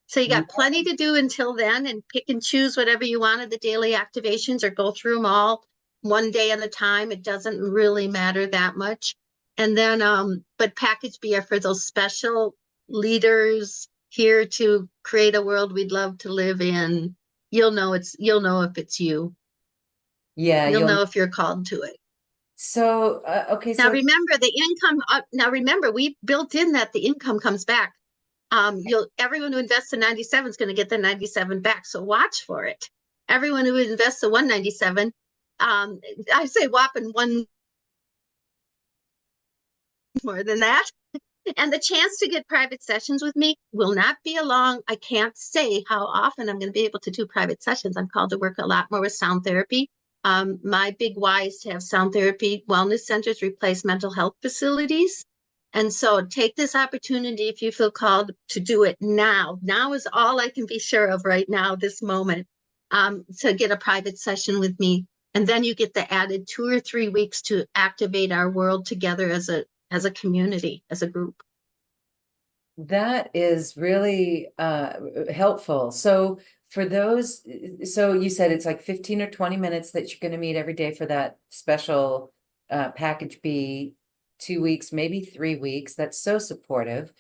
So you Yeah. got plenty to do until then, and pick and choose whatever you want of the daily activations, or go through them all one day at a time. It doesn't really matter that much. And then, but package B are for those special leaders here to create a world we'd love to live in. You'll know if it's you. Yeah, You'll you'll, know if you're called to it. so, okay, Now so remember the income. Now remember, we built in that the income comes back. Everyone who invests in 97 is going to get the 97 back. So watch for it. Everyone who invests the 197, I say whopping one more than that. And the chance to get private sessions with me will not be along. I can't say how often I'm going to be able to do private sessions. I'm called to work a lot more with sound therapy. My big why is to have sound therapy wellness centers replace mental health facilities. And so take this opportunity if you feel called to do it now. Now is all I can be sure of right now, this moment, to get a private session with me. And then you get the added 2 or 3 weeks to activate our world together as a community, as a group. that is really helpful. So for those, so you said it's like 15 or 20 minutes that you're going to meet every day for that special package B, 2 weeks, maybe 3 weeks. That's so supportive.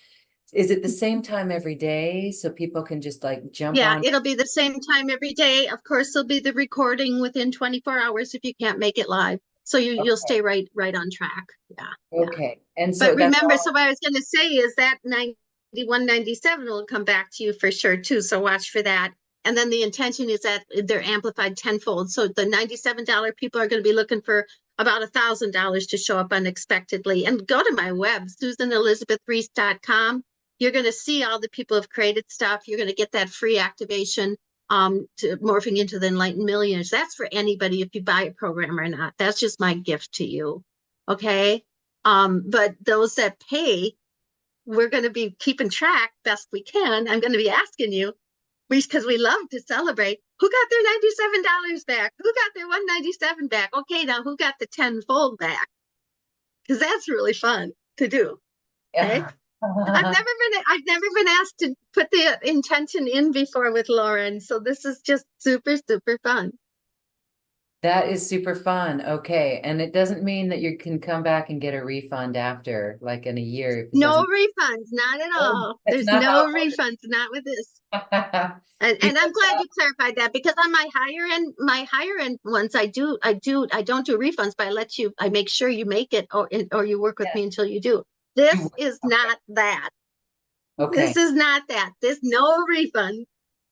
Is it the same time every day so people can just like jump Yeah, on? it'll be the same time every day. Of course, there'll be the recording within 24 hours if you can't make it live. So you'll Okay. stay right on track. Yeah, yeah. Okay. And But so that's remember, so all. what I was going to say is that 91, 97 will come back to you for sure too. So watch for that. And then the intention is that they're amplified tenfold. So the $97 people are going to be looking for about $1,000 to show up unexpectedly. And go to my web, SusanElizabethReis.com. You're going to see all the people have created stuff. You're going to get that free activation to morphing into the enlightened millionaires. That's for anybody if you buy a program or not. That's just my gift to you. Okay. But those that pay, we're going to be keeping track best we can. I'm going to be asking you, because we love to celebrate, who got their $97 back? Who got their 197 back? Okay, now who got the tenfold back? Because that's really fun. to do. Okay. Yeah. I've never been asked to put the intention in before with Lauren. So this is just super, super fun. That is super fun. Okay. And it doesn't mean that you can come back and get a refund after, like in a year, if it No doesn't. refunds, not at Oh, all. that's There's not how no it refunds, not with this. works. And I'm Because glad you clarified that because on my higher end ones, I don't do refunds, but I make sure you make it or you work with yeah, me until you do. you This is okay. not that. This Okay. is not that. There's no refund.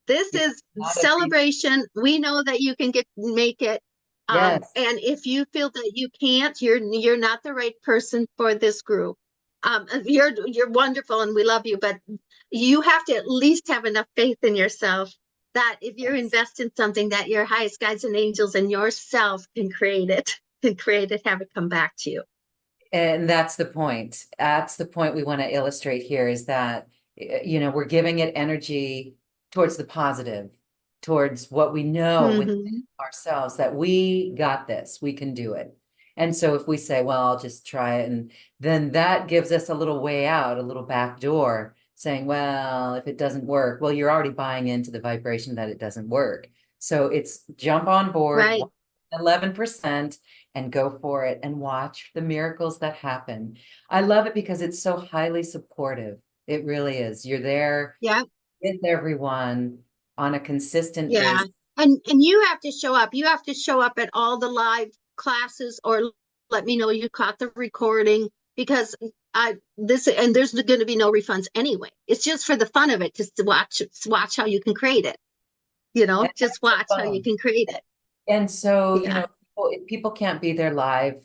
This It's is not a refund. celebration. We know that you can make it. Yes. And if you feel that you can't, you're not the right person for this group. You're wonderful and we love you, but you have to at least have enough faith in yourself that if you're Yes. invested in something that your highest guides and angels and yourself can create it, have it come back to you. And that's the point. That's the point we want to illustrate here is that, we're giving it energy towards the positive, towards what we know within Hmm. ourselves that we got this, we can do it. And so if we say, well, I'll just try it, and then that gives us a little way out, a little back door, saying, well, if it doesn't work, well, you're already buying into the vibration that it doesn't work. So it's jump on board, Right. 11%, and go for it and watch the miracles that happen. I love it because it's so highly supportive. It really is. You're there Yeah. with everyone on a consistent Yeah. basis. And you have to show up. You have to show up at all the live classes or let me know you caught the recording because I this and there's going to be no refunds anyway. It's just for the fun of it, just to watch how you can create it. And Just that's the watch how you fun. can create it. And so, Yeah. if people can't be there live,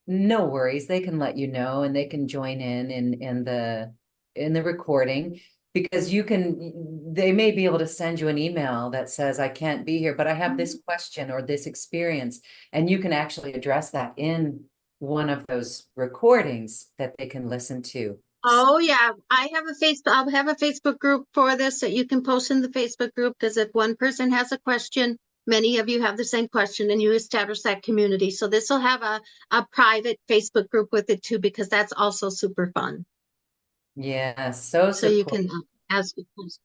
no worries. They can let you know and they can join in the recording because they may be able to send you an email that says, I can't be here, but I have this question or this experience. And you can actually address that in one of those recordings that they can listen to. Oh yeah, I'll have a Facebook group for this that you can post in the Facebook group because if one person has a question, many of you have the same question and you establish that community. So this will have a private Facebook group with it too, because that's also super fun. Yeah, so So you support. can ask questions.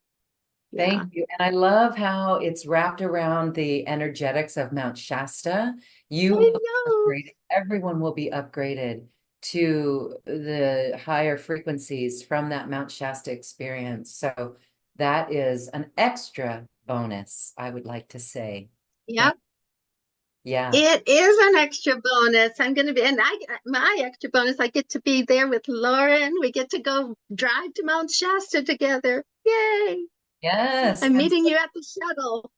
Yeah. Thank you. And I love how it's wrapped around the energetics of Mount Shasta. You I will be know. upgraded. Everyone will be upgraded to the higher frequencies from that Mount Shasta experience. So that is an extra bonus, I would like to say. Thank, Yep. yeah. It is an extra bonus. I'm going to be, and my extra bonus, I get to be there with Lauren. We get to go drive to Mount Shasta together. Yay. Yes. I'm And meeting you at the shuttle.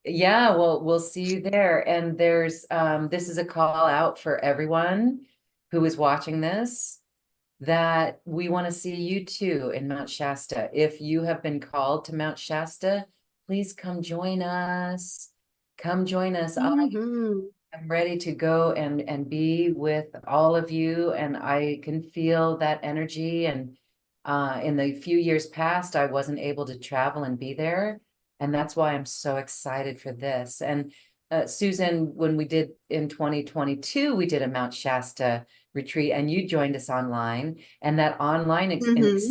yeah, well, we'll see you there. And this is a call out for everyone who is watching this, that we want to see you too in Mount Shasta. If you have been called to Mount Shasta, please come join us. Come join us. I Hmm. am ready to go and be with all of you, and I can feel that energy. And in the few years past, I wasn't able to travel and be there, and that's why I'm so excited for this. And Susan, when we did in 2022, we did a Mount Shasta retreat, and you joined us online, and that online Hmm. experience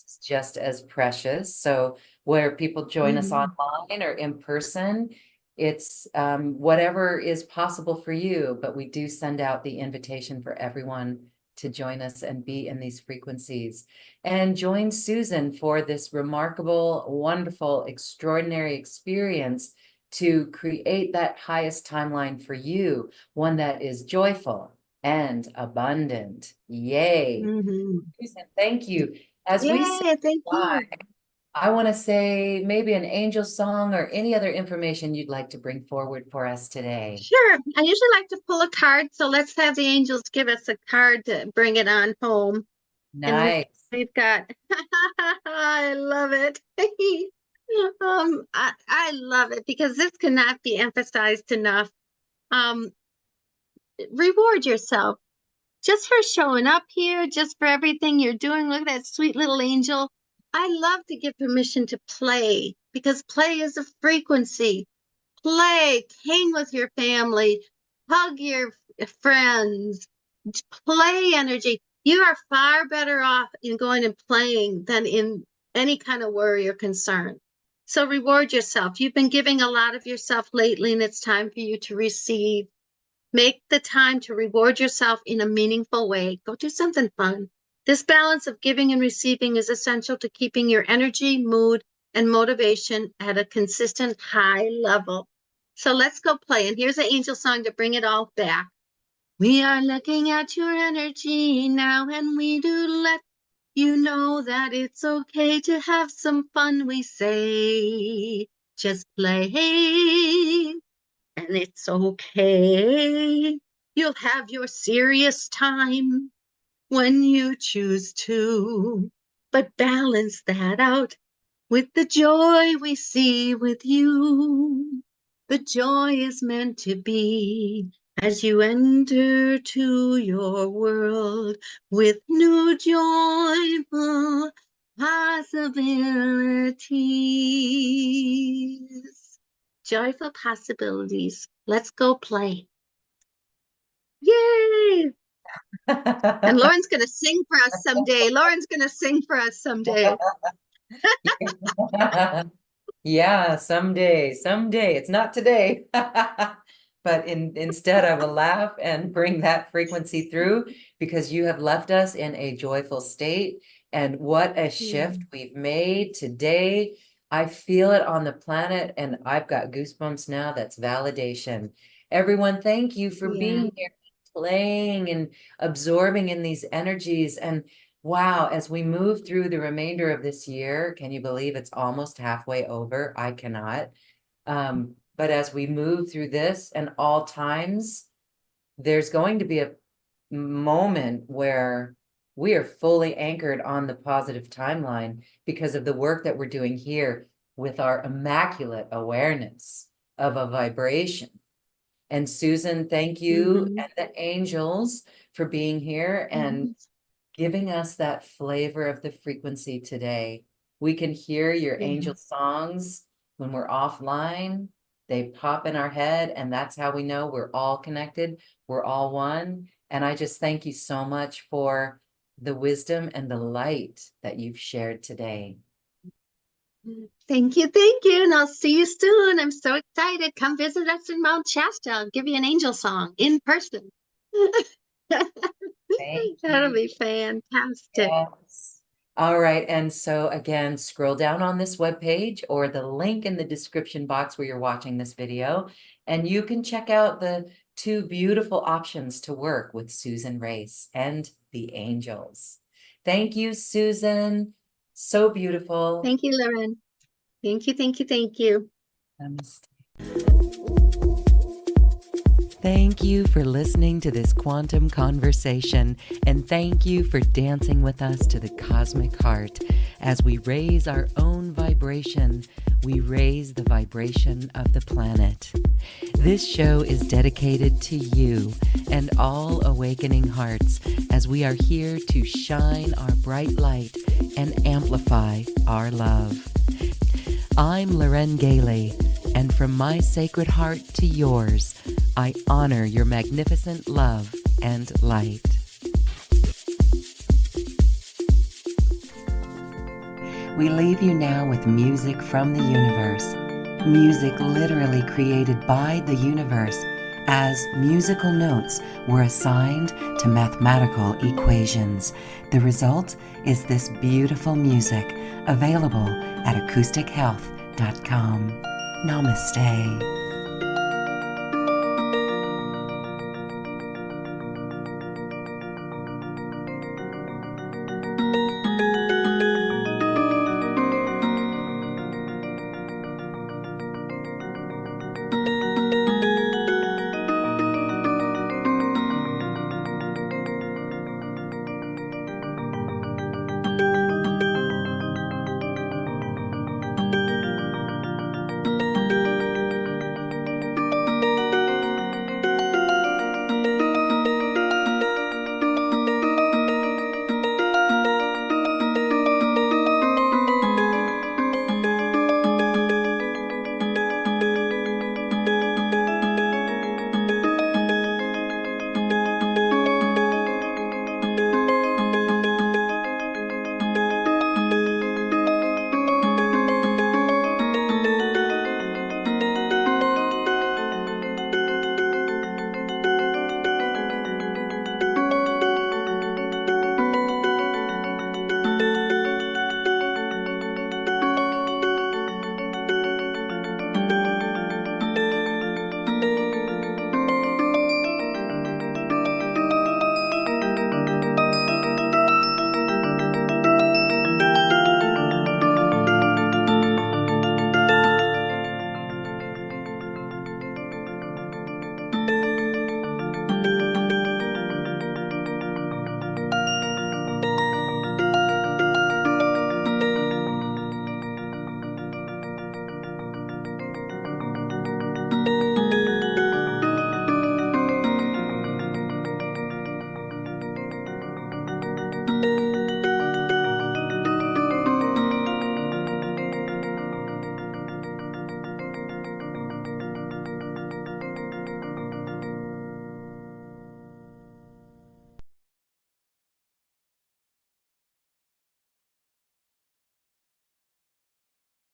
is just as precious. So where people join us Hmm. online or in person, it's whatever is possible for you, but we do send out the invitation for everyone to join us and be in these frequencies. And join Susan for this remarkable, wonderful, extraordinary experience to create that highest timeline for you, one that is joyful and abundant. Yay. Hmm. Susan, thank you. As we say Yay, thank goodbye, you. I want to say maybe an angel song or any other information you'd like to bring forward for us today. Sure. I usually like to pull a card, so let's have the angels give us a card to bring it on home. And Nice. we've got, I love it. I love it because this cannot be emphasized enough. Um, Reward yourself just for showing up here, just for everything you're doing. Look at that sweet little angel. I love to give permission to play because play is a frequency. Play, hang with your family, hug your friends, play energy. You are far better off in going and playing than in any kind of worry or concern. So reward yourself. You've been giving a lot of yourself lately, and it's time for you to receive. Make the time to reward yourself in a meaningful way. Go do something fun. This balance of giving and receiving is essential to keeping your energy, mood, and motivation at a consistent high level. So let's go play. And here's an angel song to bring it all back. We are looking at your energy now, and we do let you know that it's okay to have some fun, we say. Just play, and it's okay. You'll have your serious time when you choose to, but balance that out with the joy we see with you. The joy is meant to be as you enter to your world with new joyful possibilities. Joyful possibilities. Let's go play. Yay! And Lauren's going to sing for us someday. Lauren's going to sing for us someday. Yeah, someday, someday. It's not today. But instead, I will laugh and bring that frequency through because you have left us in a joyful state. And what a shift we've made today. I feel it on the planet, and I've got goosebumps now. That's validation. Everyone, thank you for being here, playing and absorbing in these energies. And wow, as we move through the remainder of this year, can you believe it's almost halfway over? I cannot. But as we move through this and all times, there's going to be a moment where we are fully anchored on the positive timeline because of the work that we're doing here with our immaculate awareness of a vibration. And Susan, thank you and the angels for being here and giving us that flavor of the frequency today. We can hear your angel songs when we're offline. They pop in our head, and that's how we know we're all connected. We're all one. And I just thank you so much for the wisdom and the light that you've shared today. Thank you, thank you. And I'll see you soon. I'm so excited. Come visit us in Mount Shasta. I'll give you an angel song in person. That'll be fantastic. Yes. All right. And so again, scroll down on this webpage or the link in the description box where you're watching this video, and you can check out the two beautiful options to work with Susan Reis and the angels. Thank you, Susan. So beautiful. Thank you, Lauren. Thank you, thank you, thank you. Namaste. Thank you for listening to this quantum conversation, and thank you for dancing with us to the cosmic heart. As we raise our own vibration, we raise the vibration of the planet. This show is dedicated to you and all awakening hearts as we are here to shine our bright light and amplify our love. I'm Loren Gailey, and from my sacred heart to yours, I honor your magnificent love and light. We leave you now with music from the universe. Music literally created by the universe as musical notes were assigned to mathematical equations. The result is this beautiful music available at acoustichealth.com. Namaste.